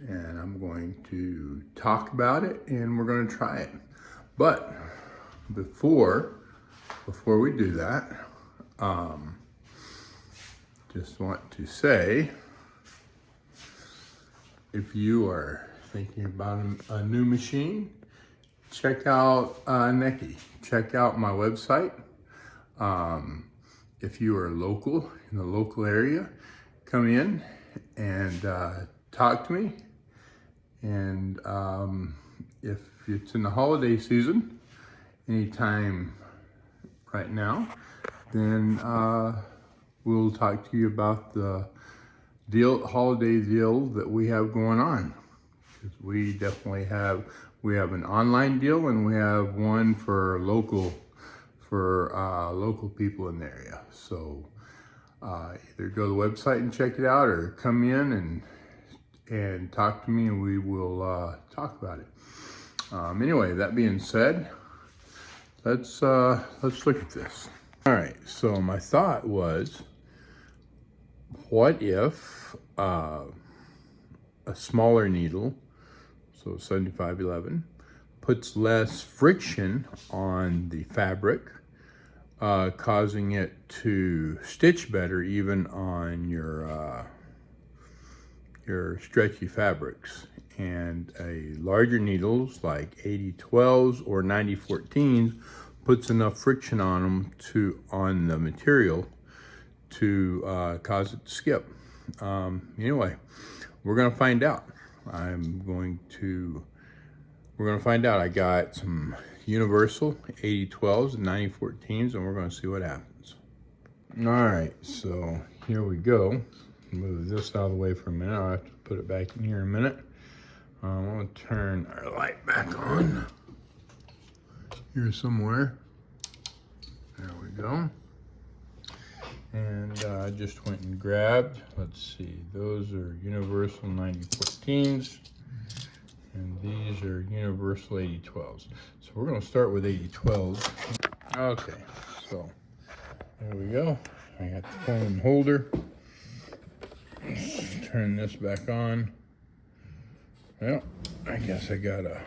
and I'm going to talk about it, and we're going to try it. But before we do that, just want to say, if you are thinking about a new machine, check out Necchi. Check out my website. If you are local, in the local area, come in and talk to me. And if it's in the holiday season, anytime right now, then we'll talk to you about the holiday deal that we have going on. Because we definitely have an online deal, and we have one for local people in the area. So either go to the website and check it out, or come in and talk to me, and we will talk about it. Anyway, that being said, let's look at this. All right, so my thought was, what if a smaller needle, so 7511, puts less friction on the fabric, causing it to stitch better even on your stretchy fabrics. And a larger needles like 8012s or 9014s puts enough friction on them on the material to cause it to skip. Anyway, we're gonna find out. We're gonna find out. I got some universal 8012s and 9014s, and we're gonna see what happens. All right, so here we go. Move this out of the way for a minute. I'll have to put it back in here in a minute. I'm gonna turn our light back on here somewhere. There we go. And I just went and grabbed, let's see, those are universal 9014s, and these are universal 8012s. So we're gonna start with 8012s. Okay, so there we go. I got the phone holder. Let's turn this back on. Well, I guess I gotta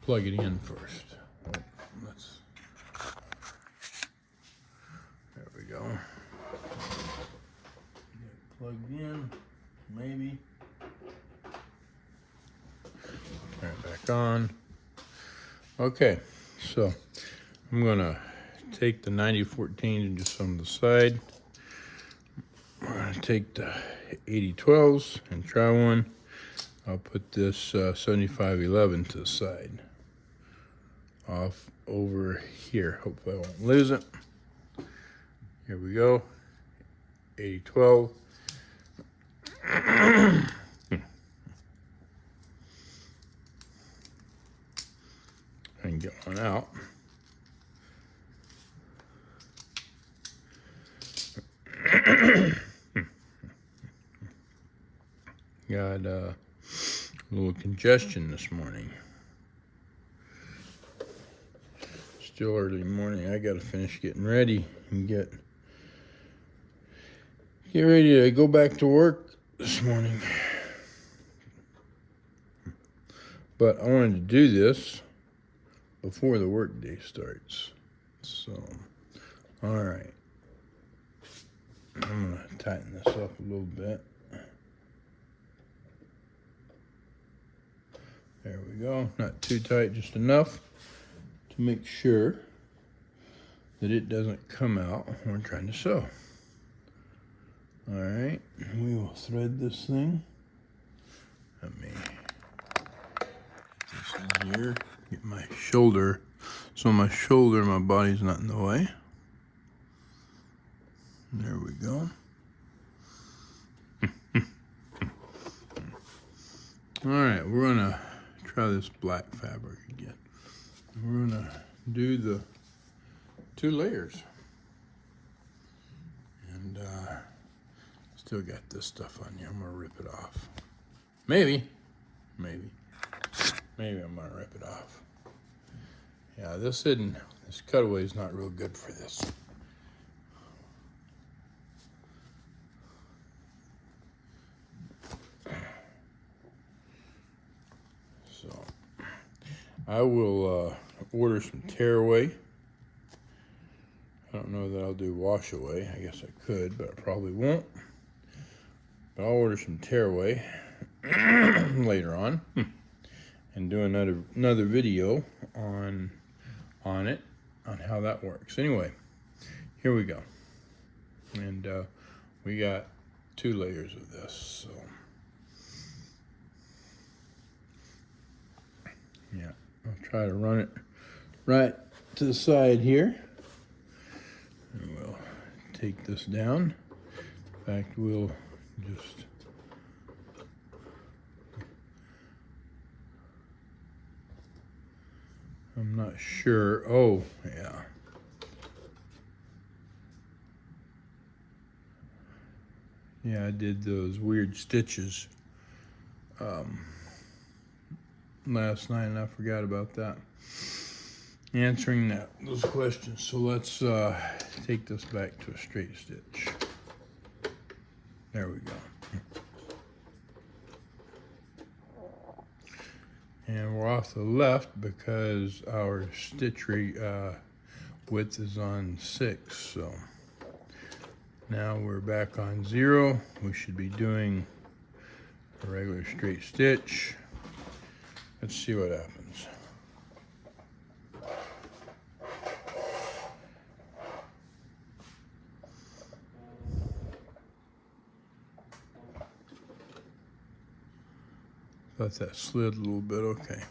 plug it in first. There we go. Get it plugged in, maybe. Turn it back on. Okay, so I'm gonna take the 9014s and just on the side. I'm gonna take the 8012s and try one. I'll put this 7511 to the side. Off over here. Hopefully I won't lose it. Here we go. 8012. I can get one out. Got a little congestion this morning. Still early morning. I gotta finish getting ready and get ready to go back to work this morning. But I wanted to do this before the work day starts. So, all right. I'm gonna tighten this up a little bit. There we go. Not too tight, just enough to make sure that it doesn't come out when we're trying to sew. All right, we will thread this thing. Let me get this in here. Get my shoulder, so my shoulder, my body's not in the way. There we go. All right, we're gonna try this black fabric again. We're gonna do the 2 layers. And still got this stuff on here. I'm gonna rip it off. Maybe I'm gonna rip it off. Yeah, this cutaway is not real good for this. So I will order some tearaway. I don't know that I'll do wash away. I guess I could, but I probably won't. But I'll order some tearaway later on and do another video on it, on how that works. Anyway, here we go. And we got 2 layers of this, so yeah, I'll try to run it right to the side here. And we'll take this down. In fact, we'll just I'm not sure. Oh, yeah. Yeah, I did those weird stitches last night, and I forgot about that. Answering those questions. So let's take this back to a straight stitch. There we go. And we're off the left because our stitch width is on 6. So now we're back on 0. We should be doing a regular straight stitch. Let's see what happens. Thought that slid a little bit, okay.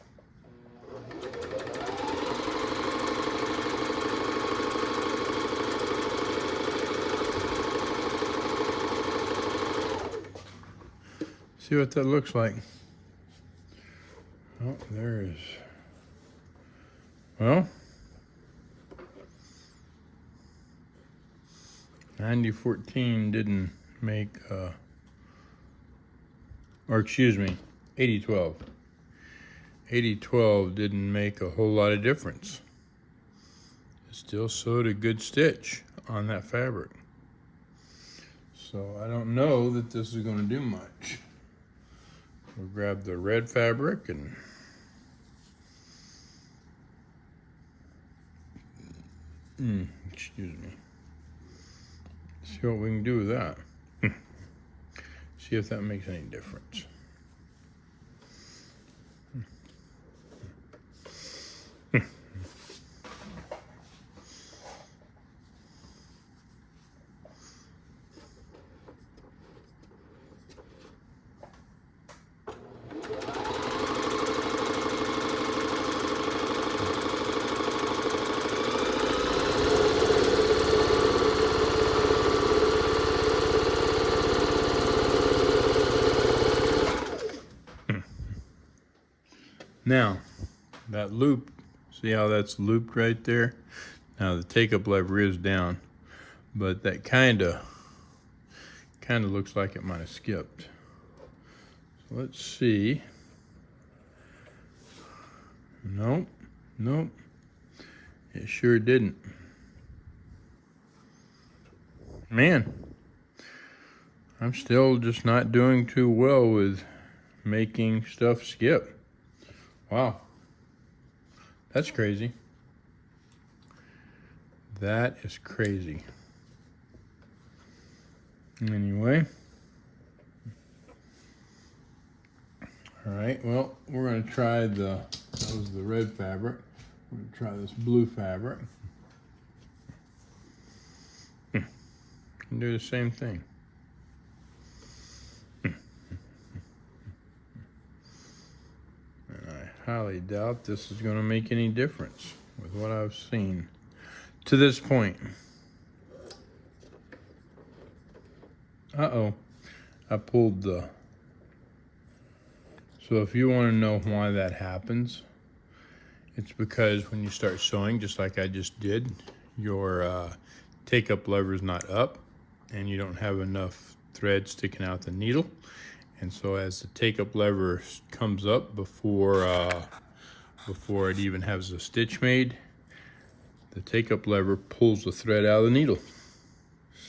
See what that looks like. Oh, there is. Well, 9014 didn't make, or excuse me, 8012. 8012 didn't make a whole lot of difference. It still sewed a good stitch on that fabric. So I don't know that this is going to do much. We'll grab the red fabric and excuse me. See what we can do with that. See if that makes any difference. Now, that loop, see how that's looped right there? Now the take-up lever is down, but that kind of looks like it might have skipped. So let's see. Nope, it sure didn't. Man, I'm still just not doing too well with making stuff skip. Wow, that's crazy. That is crazy. Anyway, all right, well, we're gonna try that was the red fabric. We're gonna try this blue fabric. And do the same thing. highly doubt this is going to make any difference with what I've seen to this point. Uh-oh, I pulled the... So if you want to know why that happens, it's because when you start sewing, just like I just did, your take-up lever is not up, and you don't have enough thread sticking out the needle. And so as the take-up lever comes up before it even has a stitch made, the take-up lever pulls the thread out of the needle.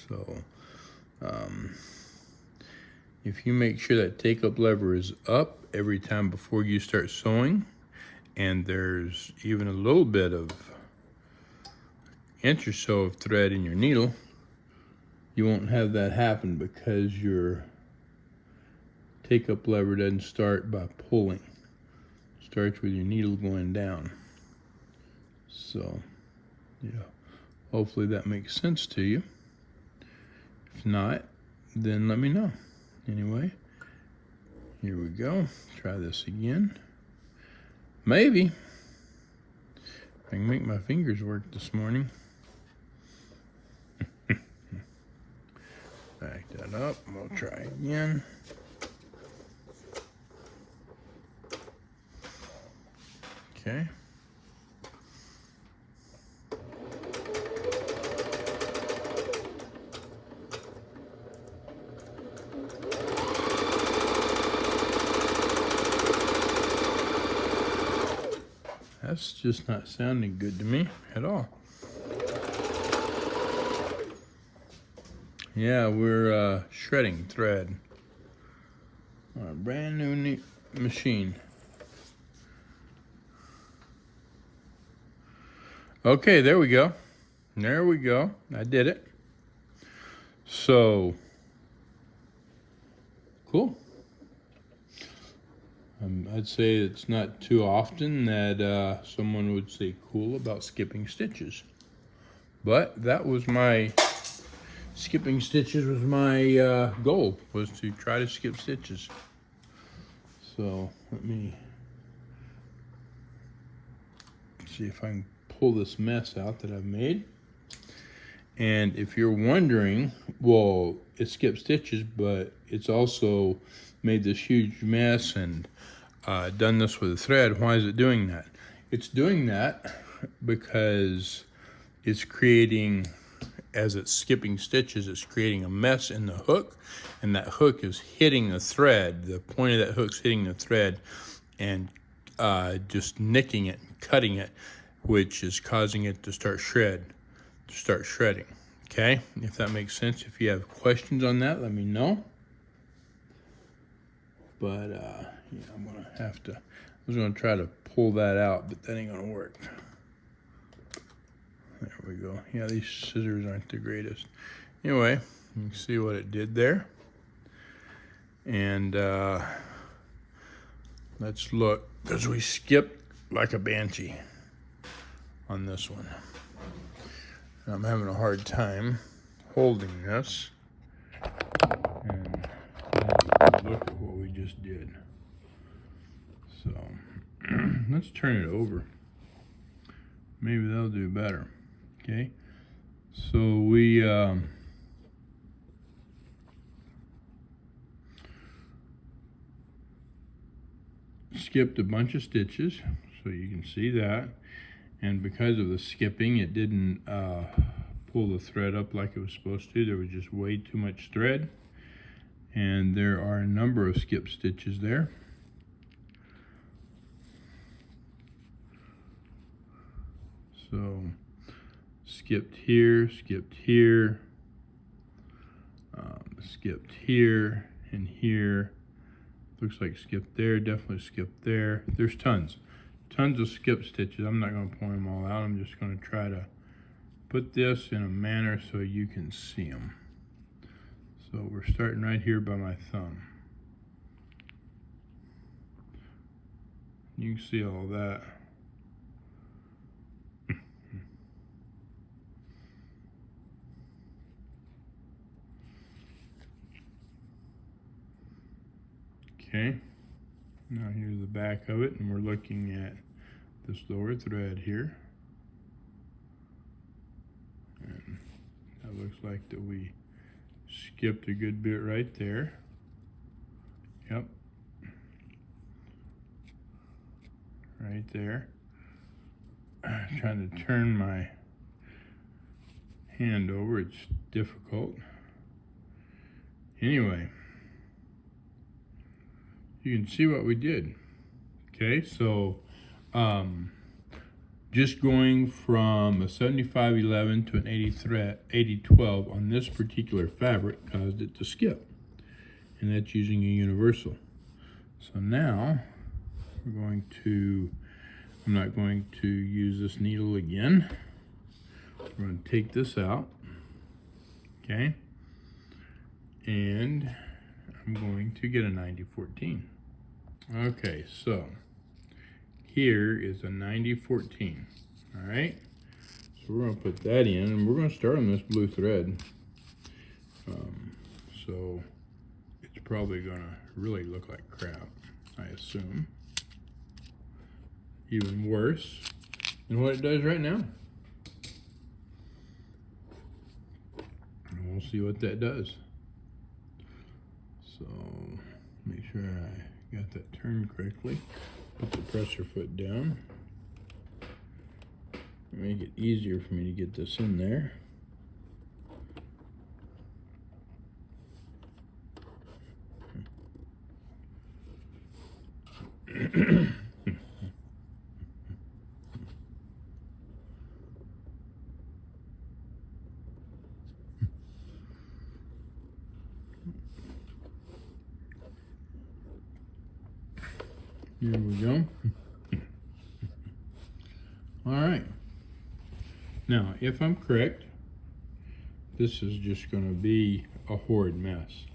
So if you make sure that take-up lever is up every time before you start sewing, and there's even a little bit of inch or so of thread in your needle, you won't have that happen because your take-up lever doesn't start by pulling. It starts with your needle going down. So, yeah, hopefully that makes sense to you. If not, then let me know. Anyway, here we go. Try this again. Maybe I can make my fingers work this morning. Back that up. We'll try again. Okay. That's just not sounding good to me at all. Yeah, we're shredding thread on a brand new machine. Okay, there we go. There we go. I did it. So, cool. I'd say it's not too often that someone would say cool about skipping stitches. But that was my, skipping stitches was my goal, was to try to skip stitches. So let me see if I can pull this mess out that I've made. And if you're wondering, well, it skips stitches, but it's also made this huge mess and done this with a thread. Why is it doing that? It's doing that because it's creating, as it's skipping stitches, it's creating a mess in the hook, and that hook is hitting the thread. The point of that hook's hitting the thread and just nicking it, cutting it, which is causing it to start shredding. Okay, if that makes sense. If you have questions on that, let me know. But yeah, I'm gonna have to, I was gonna try to pull that out, but that ain't gonna work. There we go. Yeah, these scissors aren't the greatest. Anyway, you can see what it did there. And let's look, because we skipped like a banshee on this one. And I'm having a hard time holding this. And look at what we just did. So let's turn it over. Maybe they'll do better. Okay, so we skipped a bunch of stitches, so you can see that. And because of the skipping, it didn't pull the thread up like it was supposed to. There was just way too much thread. And there are a number of skip stitches there. So skipped here, skipped here, skipped here and here. Looks like skipped there, definitely skipped there. There's tons of skip stitches. I'm not going to point them all out. I'm just going to try to put this in a manner so you can see them. So we're starting right here by my thumb. You can see all that. Okay, Now here's the back of it, and we're looking at this lower thread here. And that looks like that we skipped a good bit right there. Yep. Right there. I'm trying to turn my hand over, it's difficult. Anyway, you can see what we did. Okay, so just going from a 7511 to an 8012 on this particular fabric caused it to skip, and that's using a universal. So now we're going to, I'm not going to use this needle again. We're going to take this out, okay, and I'm going to get a 9014. Okay, so here is a 9014, all right? So we're going to put that in, and we're going to start on this blue thread. So it's probably going to really look like crap, I assume. Even worse than what it does right now. And we'll see what that does. So make sure I got that turned correctly. Put the presser foot down. Make it easier for me to get this in there. Here we go. All right. Now, if I'm correct, this is just going to be a horrid mess.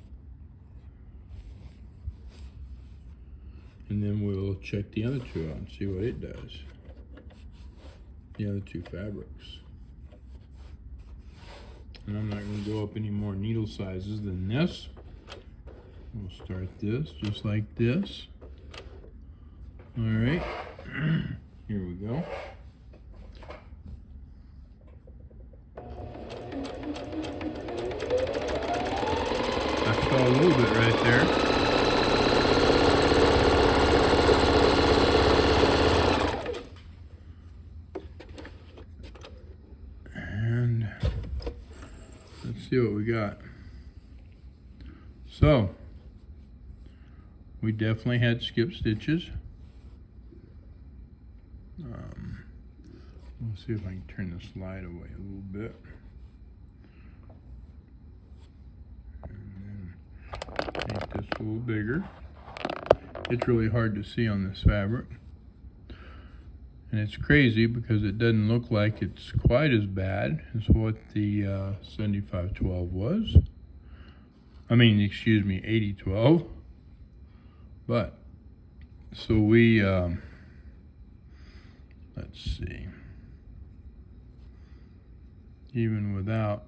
And then we'll check the other two out and see what it does. The other two fabrics. And I'm not going to go up any more needle sizes than this. We'll start this just like this. All right, here we go. I saw a little bit right there. And let's see what we got. So, we definitely had skip stitches. Let's see if I can turn this light away a little bit. And then make this a little bigger. It's really hard to see on this fabric. And it's crazy because it doesn't look like it's quite as bad as what the 7512 was. I mean, excuse me, 8012. But, so we, let's see. Even without,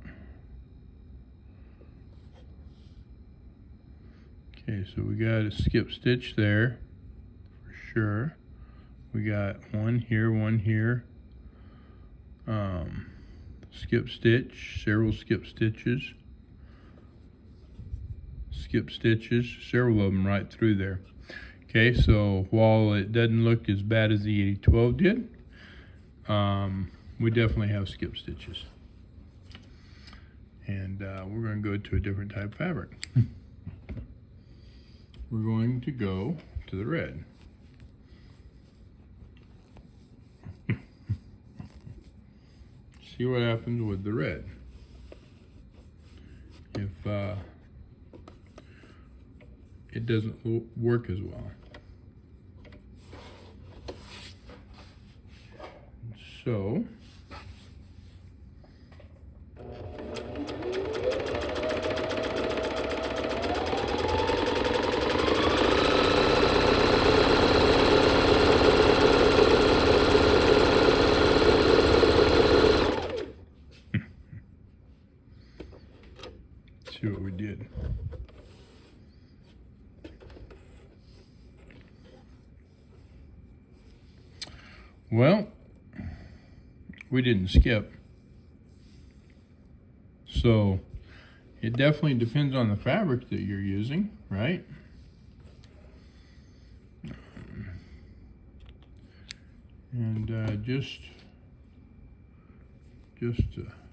okay, so we got a skip stitch there for sure. We got one here, skip stitch, several skip stitches, several of them right through there. Okay, so while it doesn't look as bad as the 8012 did, we definitely have skip stitches. And we're going to go to a different type of fabric. We're going to go to the red. See what happens with the red. If it doesn't work as well. So, see what we did. Well, we didn't skip. So it definitely depends on the fabric that you're using, right? And just to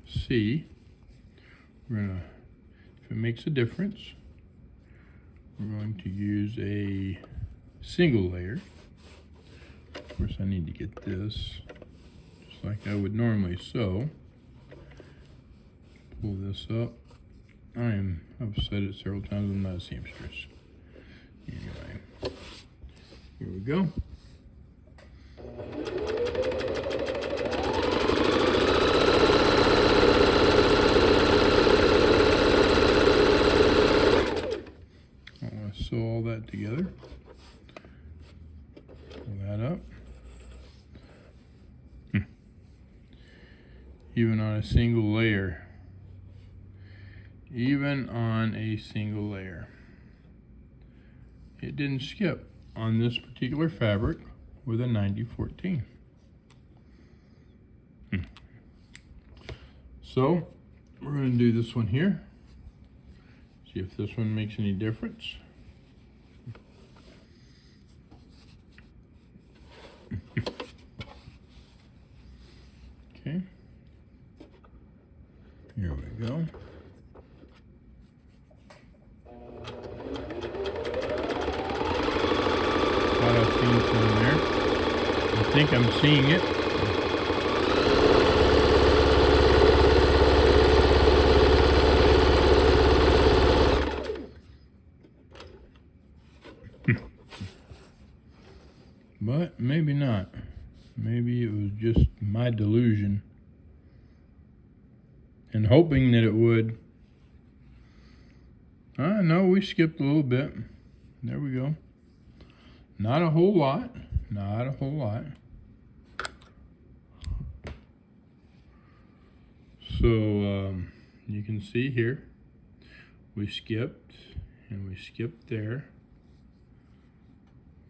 see, we're gonna, if it makes a difference, we're going to use a single layer. Of course, I need to get this just like I would normally sew. Pull this up. I've said it several times, I'm not a seamstress. Anyway, here we go. I want to sew all that together. Pull that up. Even on a single layer. Even on a single layer. It didn't skip on this particular fabric with a 90-14. So we're going to do this one here. See if this one makes any difference. Okay. Here we go. Thought I've seen some there. I think I'm seeing it. But maybe not. Maybe it was just my delusion. And hoping that it would. No, we skipped a little bit. There we go. Not a whole lot. Not a whole lot. So you can see here, we skipped and we skipped there.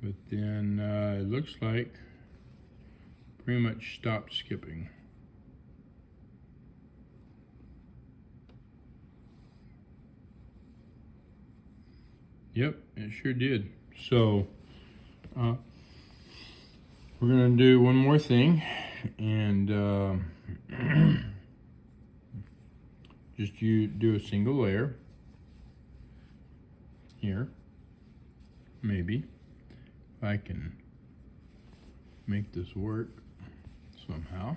But then it looks like pretty much stopped skipping. Yep, it sure did. So we're gonna do one more thing and just do a single layer here. Maybe if I can make this work somehow.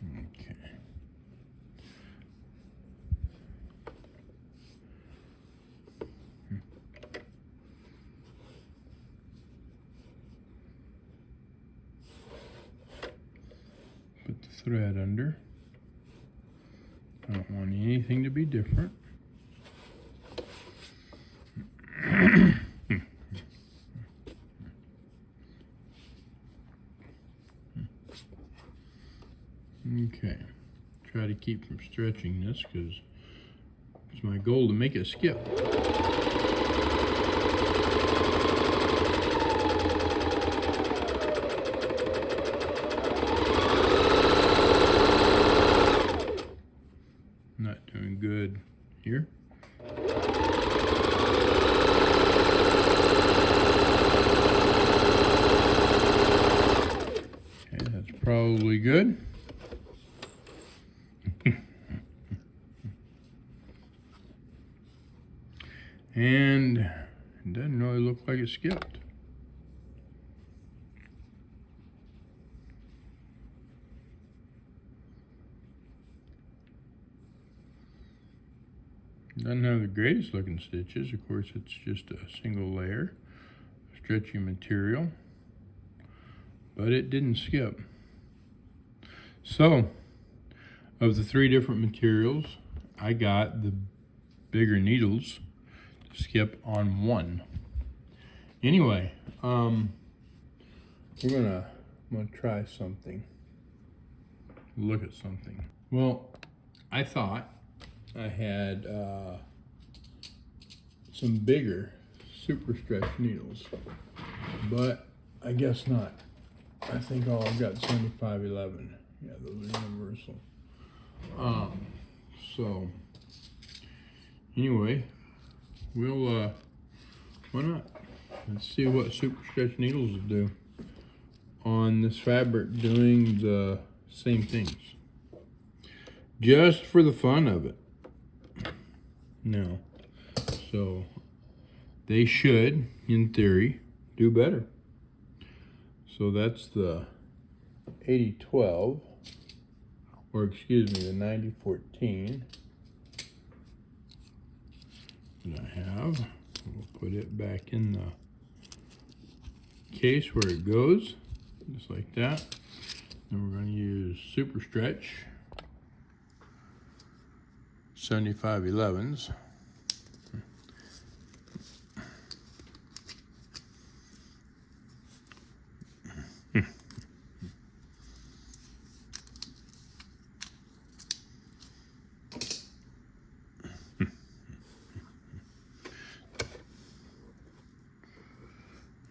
Okay. Put the thread under. I don't want anything to be different. Okay, try to keep from stretching this because it's my goal to make it skip. Not doing good here. Okay, that's probably good. And it doesn't really look like it skipped. Doesn't have the greatest looking stitches. Of course, it's just a single layer, stretchy material, but it didn't skip. So, of the 3 different materials, I got the bigger needles to skip on 1. Anyway, I'm gonna try something. Look at something. Well, I thought I had some bigger super stretch needles, but I guess not. I think all I've got 7511. Yeah, those are universal. So anyway, we'll why not? Let's see what super stretch needles will do on this fabric doing the same things. Just for the fun of it. No. So they should, in theory, do better. So that's the 8012, or excuse me, the 9014 that I have. We'll put it back in the case where it goes, just like that. Then we're going to use super stretch 7511s.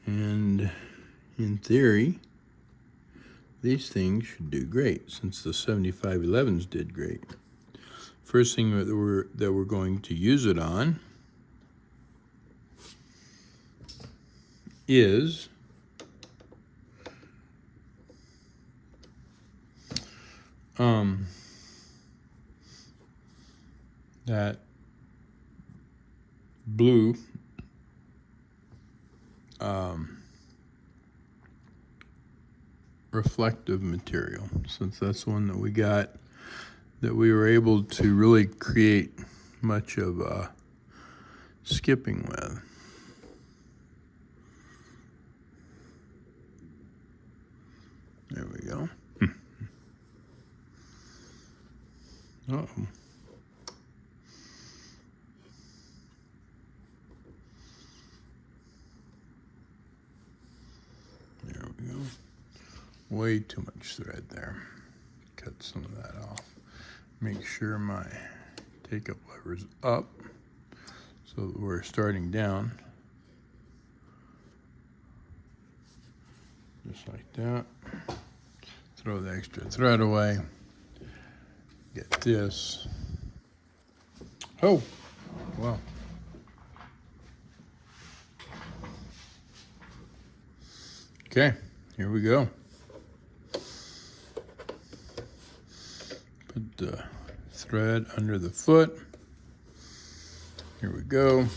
And in theory, these things should do great, since the 7511s did great. First thing that we're going to use it on is that blue reflective material, since that's the one that we got that we were able to really create much of skipping with. There we go. Uh-oh. There we go. Way too much thread there. Cut some of that off. Make sure my take-up lever is up so that we're starting down. Just like that. Throw the extra thread away. Get this. Oh, wow. Okay, here we go. Put the thread under the foot. Here we go.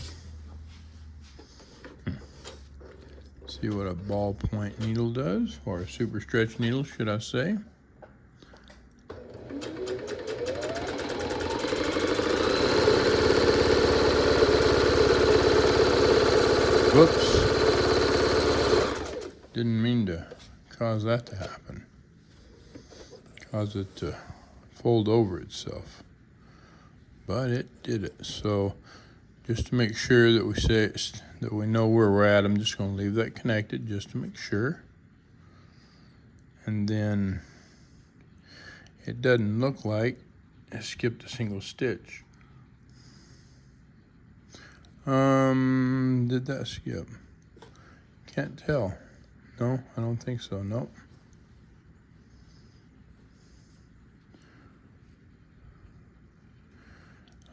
See what a ballpoint needle does, or a super stretch needle, should I say. Whoops. Didn't mean to cause that to happen. Cause it to fold over itself. But it did it. So just to make sure that we know where we're at, I'm just going to leave that connected just to make sure. And then it doesn't look like I skipped a single stitch. Did that skip? Can't tell. No, I don't think so. Nope.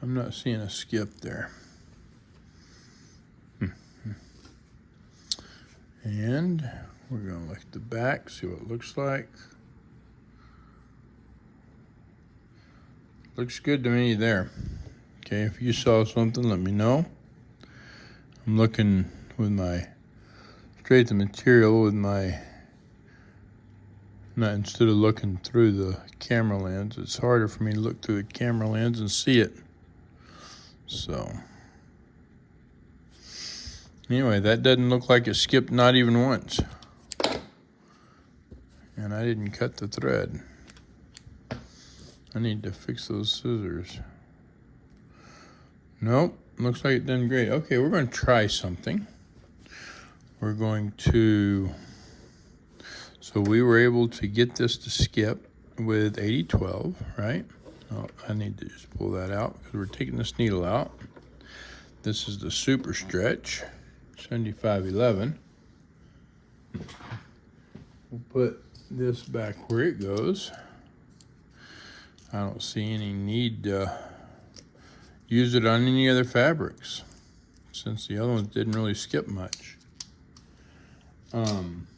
I'm not seeing a skip there. And we're going to look at the back, see what it looks like. Looks good to me there. Okay, if you saw something, let me know. I'm looking with my straight to material with my, instead of looking through the camera lens, it's harder for me to look through the camera lens and see it. So anyway, that doesn't look like it skipped not even once. And I didn't cut the thread. I need to fix those scissors. Nope, looks like it done great. Okay, we're going to try something. We're going to, so we were able to get this to skip with 8012, right? Oh, I need to just pull that out because we're taking this needle out. This is the super stretch 7511. We'll put this back where it goes. I don't see any need to use it on any other fabrics, since the other ones didn't really skip much. And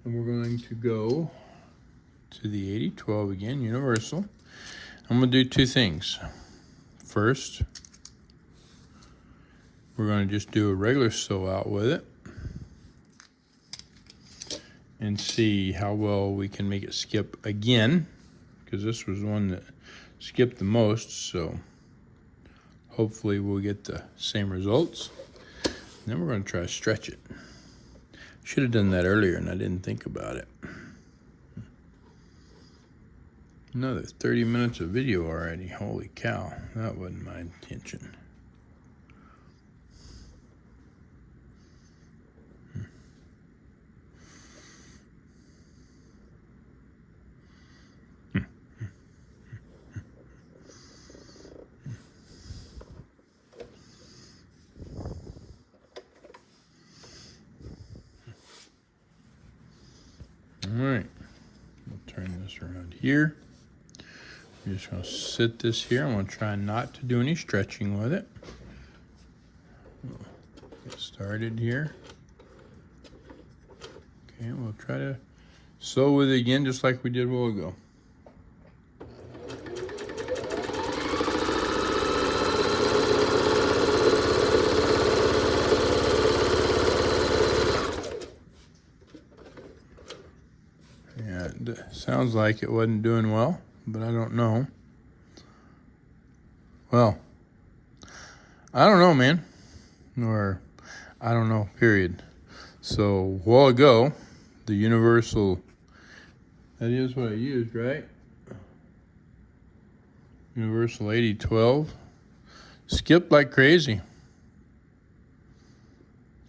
we're going to go to the 8012 again, universal. I'm gonna do two things. First, we're gonna just do a regular sew out with it and see how well we can make it skip again, because this was one that skipped the most, so hopefully we'll get the same results. And then we're gonna try to stretch it. Should have done that earlier and I didn't think about it. Another 30 minutes of video already. Holy cow, that wasn't my intention. All right, we'll turn this around here. I'm just gonna sit this here. I'm gonna try not to do any stretching with it. Get started here. Okay, we'll try to sew with it again just like we did a while ago. Sounds like it wasn't doing well, but I don't know. Well, I don't know, man. Or, I don't know, period. So, a while ago, the universal, that is what I used, right? Universal 8012. Skipped like crazy.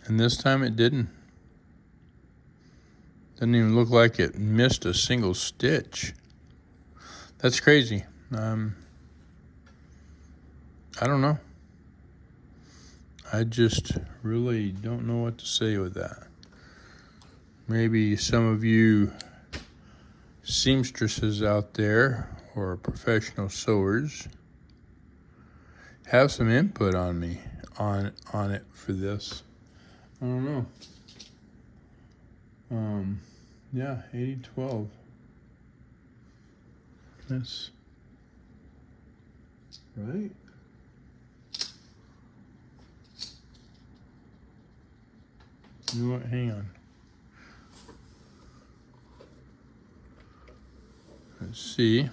And this time it didn't. Doesn't even look like it missed a single stitch. That's crazy. I don't know. I just really don't know what to say with that. Maybe some of you seamstresses out there or professional sewers have some input on me on it for this. I don't know. Yeah, 8012. That's right. You know what? Hang on. Let's see.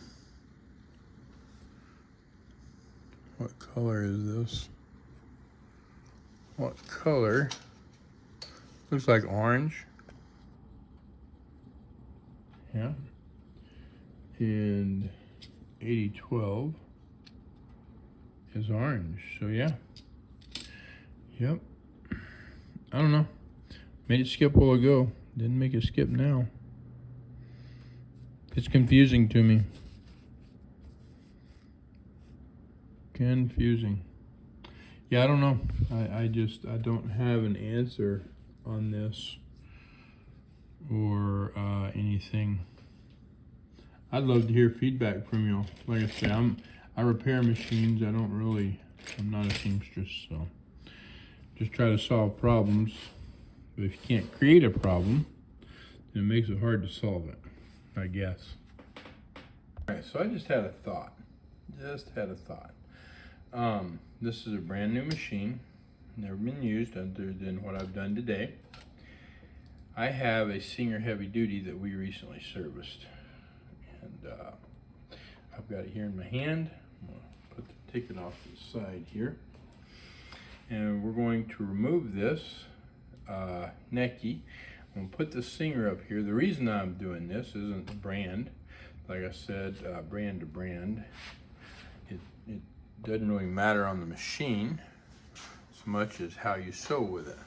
What color is this? What color? Looks like orange. Yeah. And 8012 is orange. So yeah. Yep. I don't know. Made it skip a while ago. Didn't make it skip now. It's confusing to me. Confusing. Yeah, I don't know. I don't have an answer on this or anything. I'd love to hear feedback from you. Like I say, I repair machines. I'm not a seamstress, so just try to solve problems. But if you can't create a problem, then it makes it hard to solve it, I guess. All right, so I just had a thought. This is a brand new machine, never been used other than what I've done today. I have a Singer Heavy Duty that we recently serviced, and I've got it here in my hand. I'm gonna put the ticket off to the side here, and we're going to remove this Necchi. I'm gonna put the Singer up here. The reason I'm doing this isn't the brand. Like I said, brand to brand. It doesn't really matter on the machine so much as how you sew with it.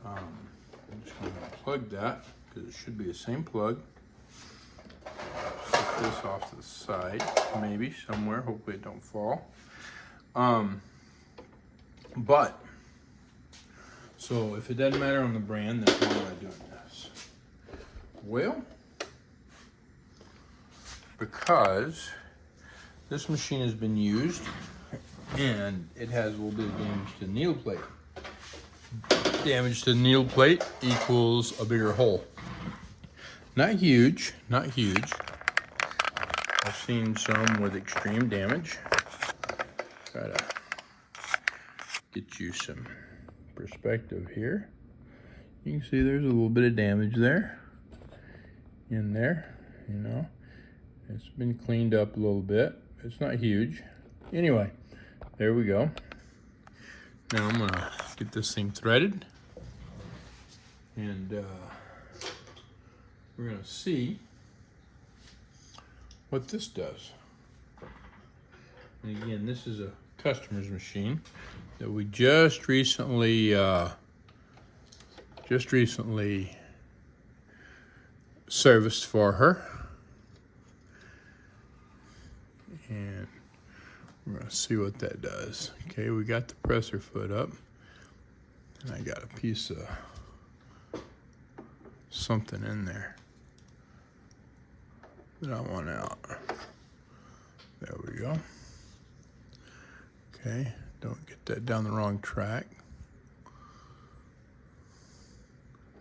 I'm just going to plug that because it should be the same plug. Put this off to the side, maybe somewhere. Hopefully it don't fall. So if it doesn't matter on the brand, then why am I doing this? Well, because this machine has been used and it has a little bit of damage to the needle plate. Damage to the needle plate equals a bigger hole. Not huge, not huge. I've seen some with extreme damage. Try to get you some perspective here. You can see there's a little bit of damage there. In there, you know. It's been cleaned up a little bit. It's not huge. Anyway, there we go. Now I'm gonna get this thing threaded. And we're gonna see what this does. And again, this is a customer's machine that we just recently serviced for her. And we're gonna see what that does. Okay, we got the presser foot up, and I got a piece of something in there that I want out. There we go. Okay, don't get that down the wrong track.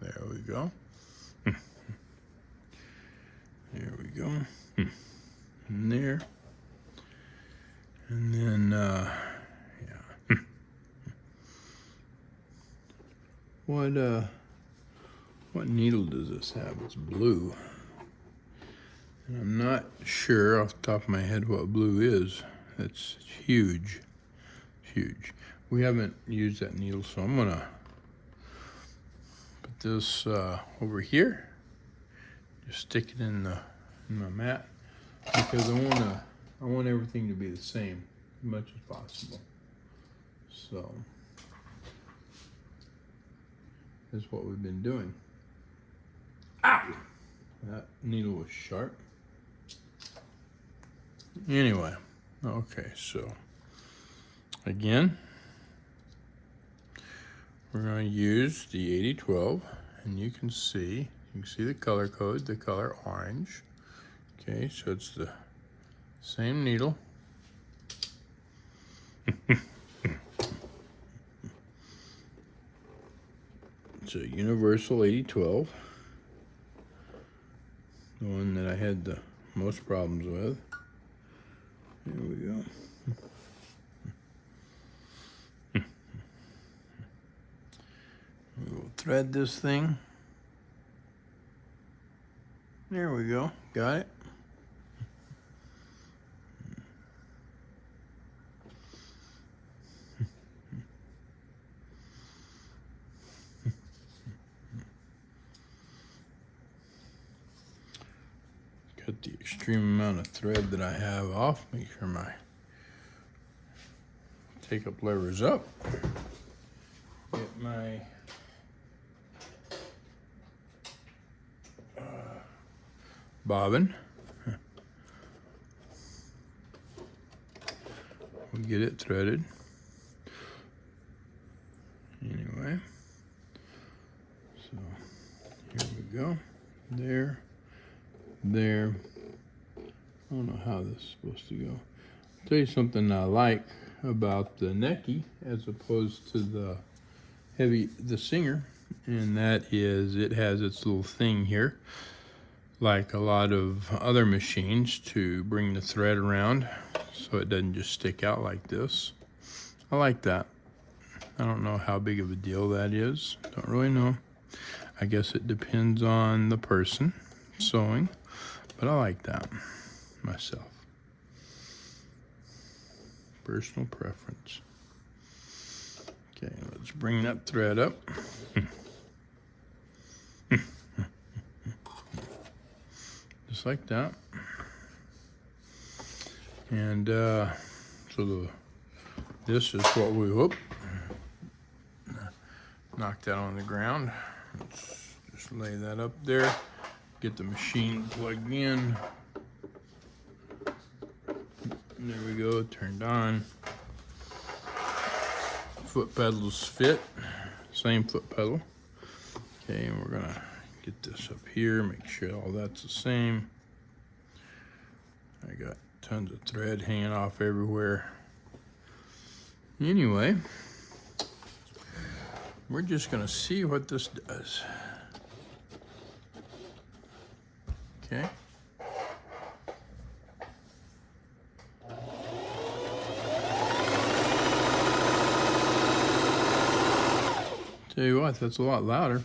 There we go. There we go. And there. And then, yeah. What needle does this have? It's blue. And I'm not sure off the top of my head what blue is. It's huge. Huge. We haven't used that needle, so I'm gonna put this over here. Just stick it in my mat because I want everything to be the same as much as possible. So that's what we've been doing. Ow! That needle was sharp. Anyway, okay, so again, we're going to use the 8012, and you can see the color code, the color orange. Okay, so it's the same needle. It's a universal 8012, the one that I had the most problems with. There we go. We will thread this thing. There we go. Got it. Cut the extreme amount of thread that I have off. Make sure my take-up lever is up. Get my bobbin. We'll get it threaded. Anyway, so here we go. There. I don't know how this is supposed to go. I'll tell you something I like about the Necchi as opposed to the Singer, and that is it has its little thing here, like a lot of other machines, to bring the thread around so it doesn't just stick out like this. I like that. I don't know how big of a deal that is. Don't really know. I guess it depends on the person sewing, but I like that myself. Personal preference. Okay, let's bring that thread up. Just like that. And so this is what we knocked that on the ground. Let's just lay that up there. Get the machine plugged in. And there we go, turned on. Foot pedals fit, same foot pedal. Okay, and we're gonna Get this up here, make sure all that's the same. I got tons of thread hanging off everywhere. Anyway, we're just gonna see what this does. Okay. Tell you what, that's a lot louder,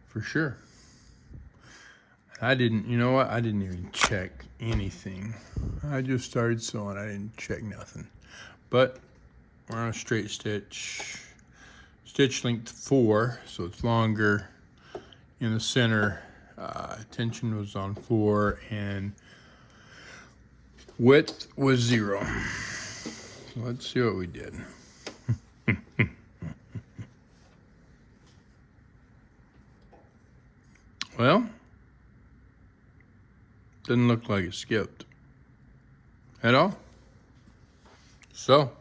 for sure. I didn't, you know what? I didn't even check anything. I just started sewing. I didn't check nothing. But we're on a straight stitch. Stitch length 4, so it's longer. In the center, tension was on 4, and width was 0. So let's see what we did. Well, doesn't look like it skipped at all. So,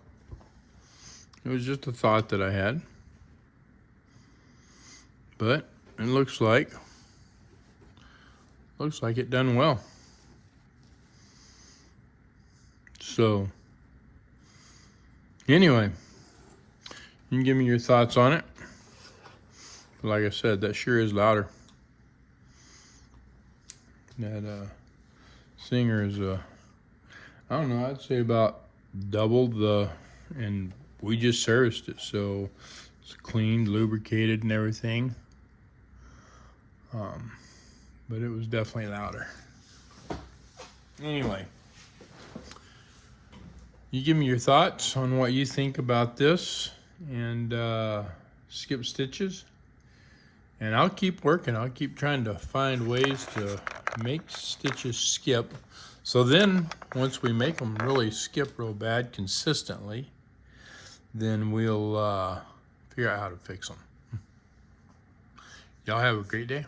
it was just a thought that I had. But it looks like it done well. So, anyway, you can give me your thoughts on it. Like I said, that sure is louder. That Singer is, I don't know, I'd say about double the, and we just serviced it, so it's cleaned, lubricated, and everything. But it was definitely louder. Anyway, you give me your thoughts on what you think about this and skip stitches. And I'll keep working. I'll keep trying to find ways to make stitches skip. So then, once we make them really skip real bad consistently, then we'll figure out how to fix them. Y'all have a great day.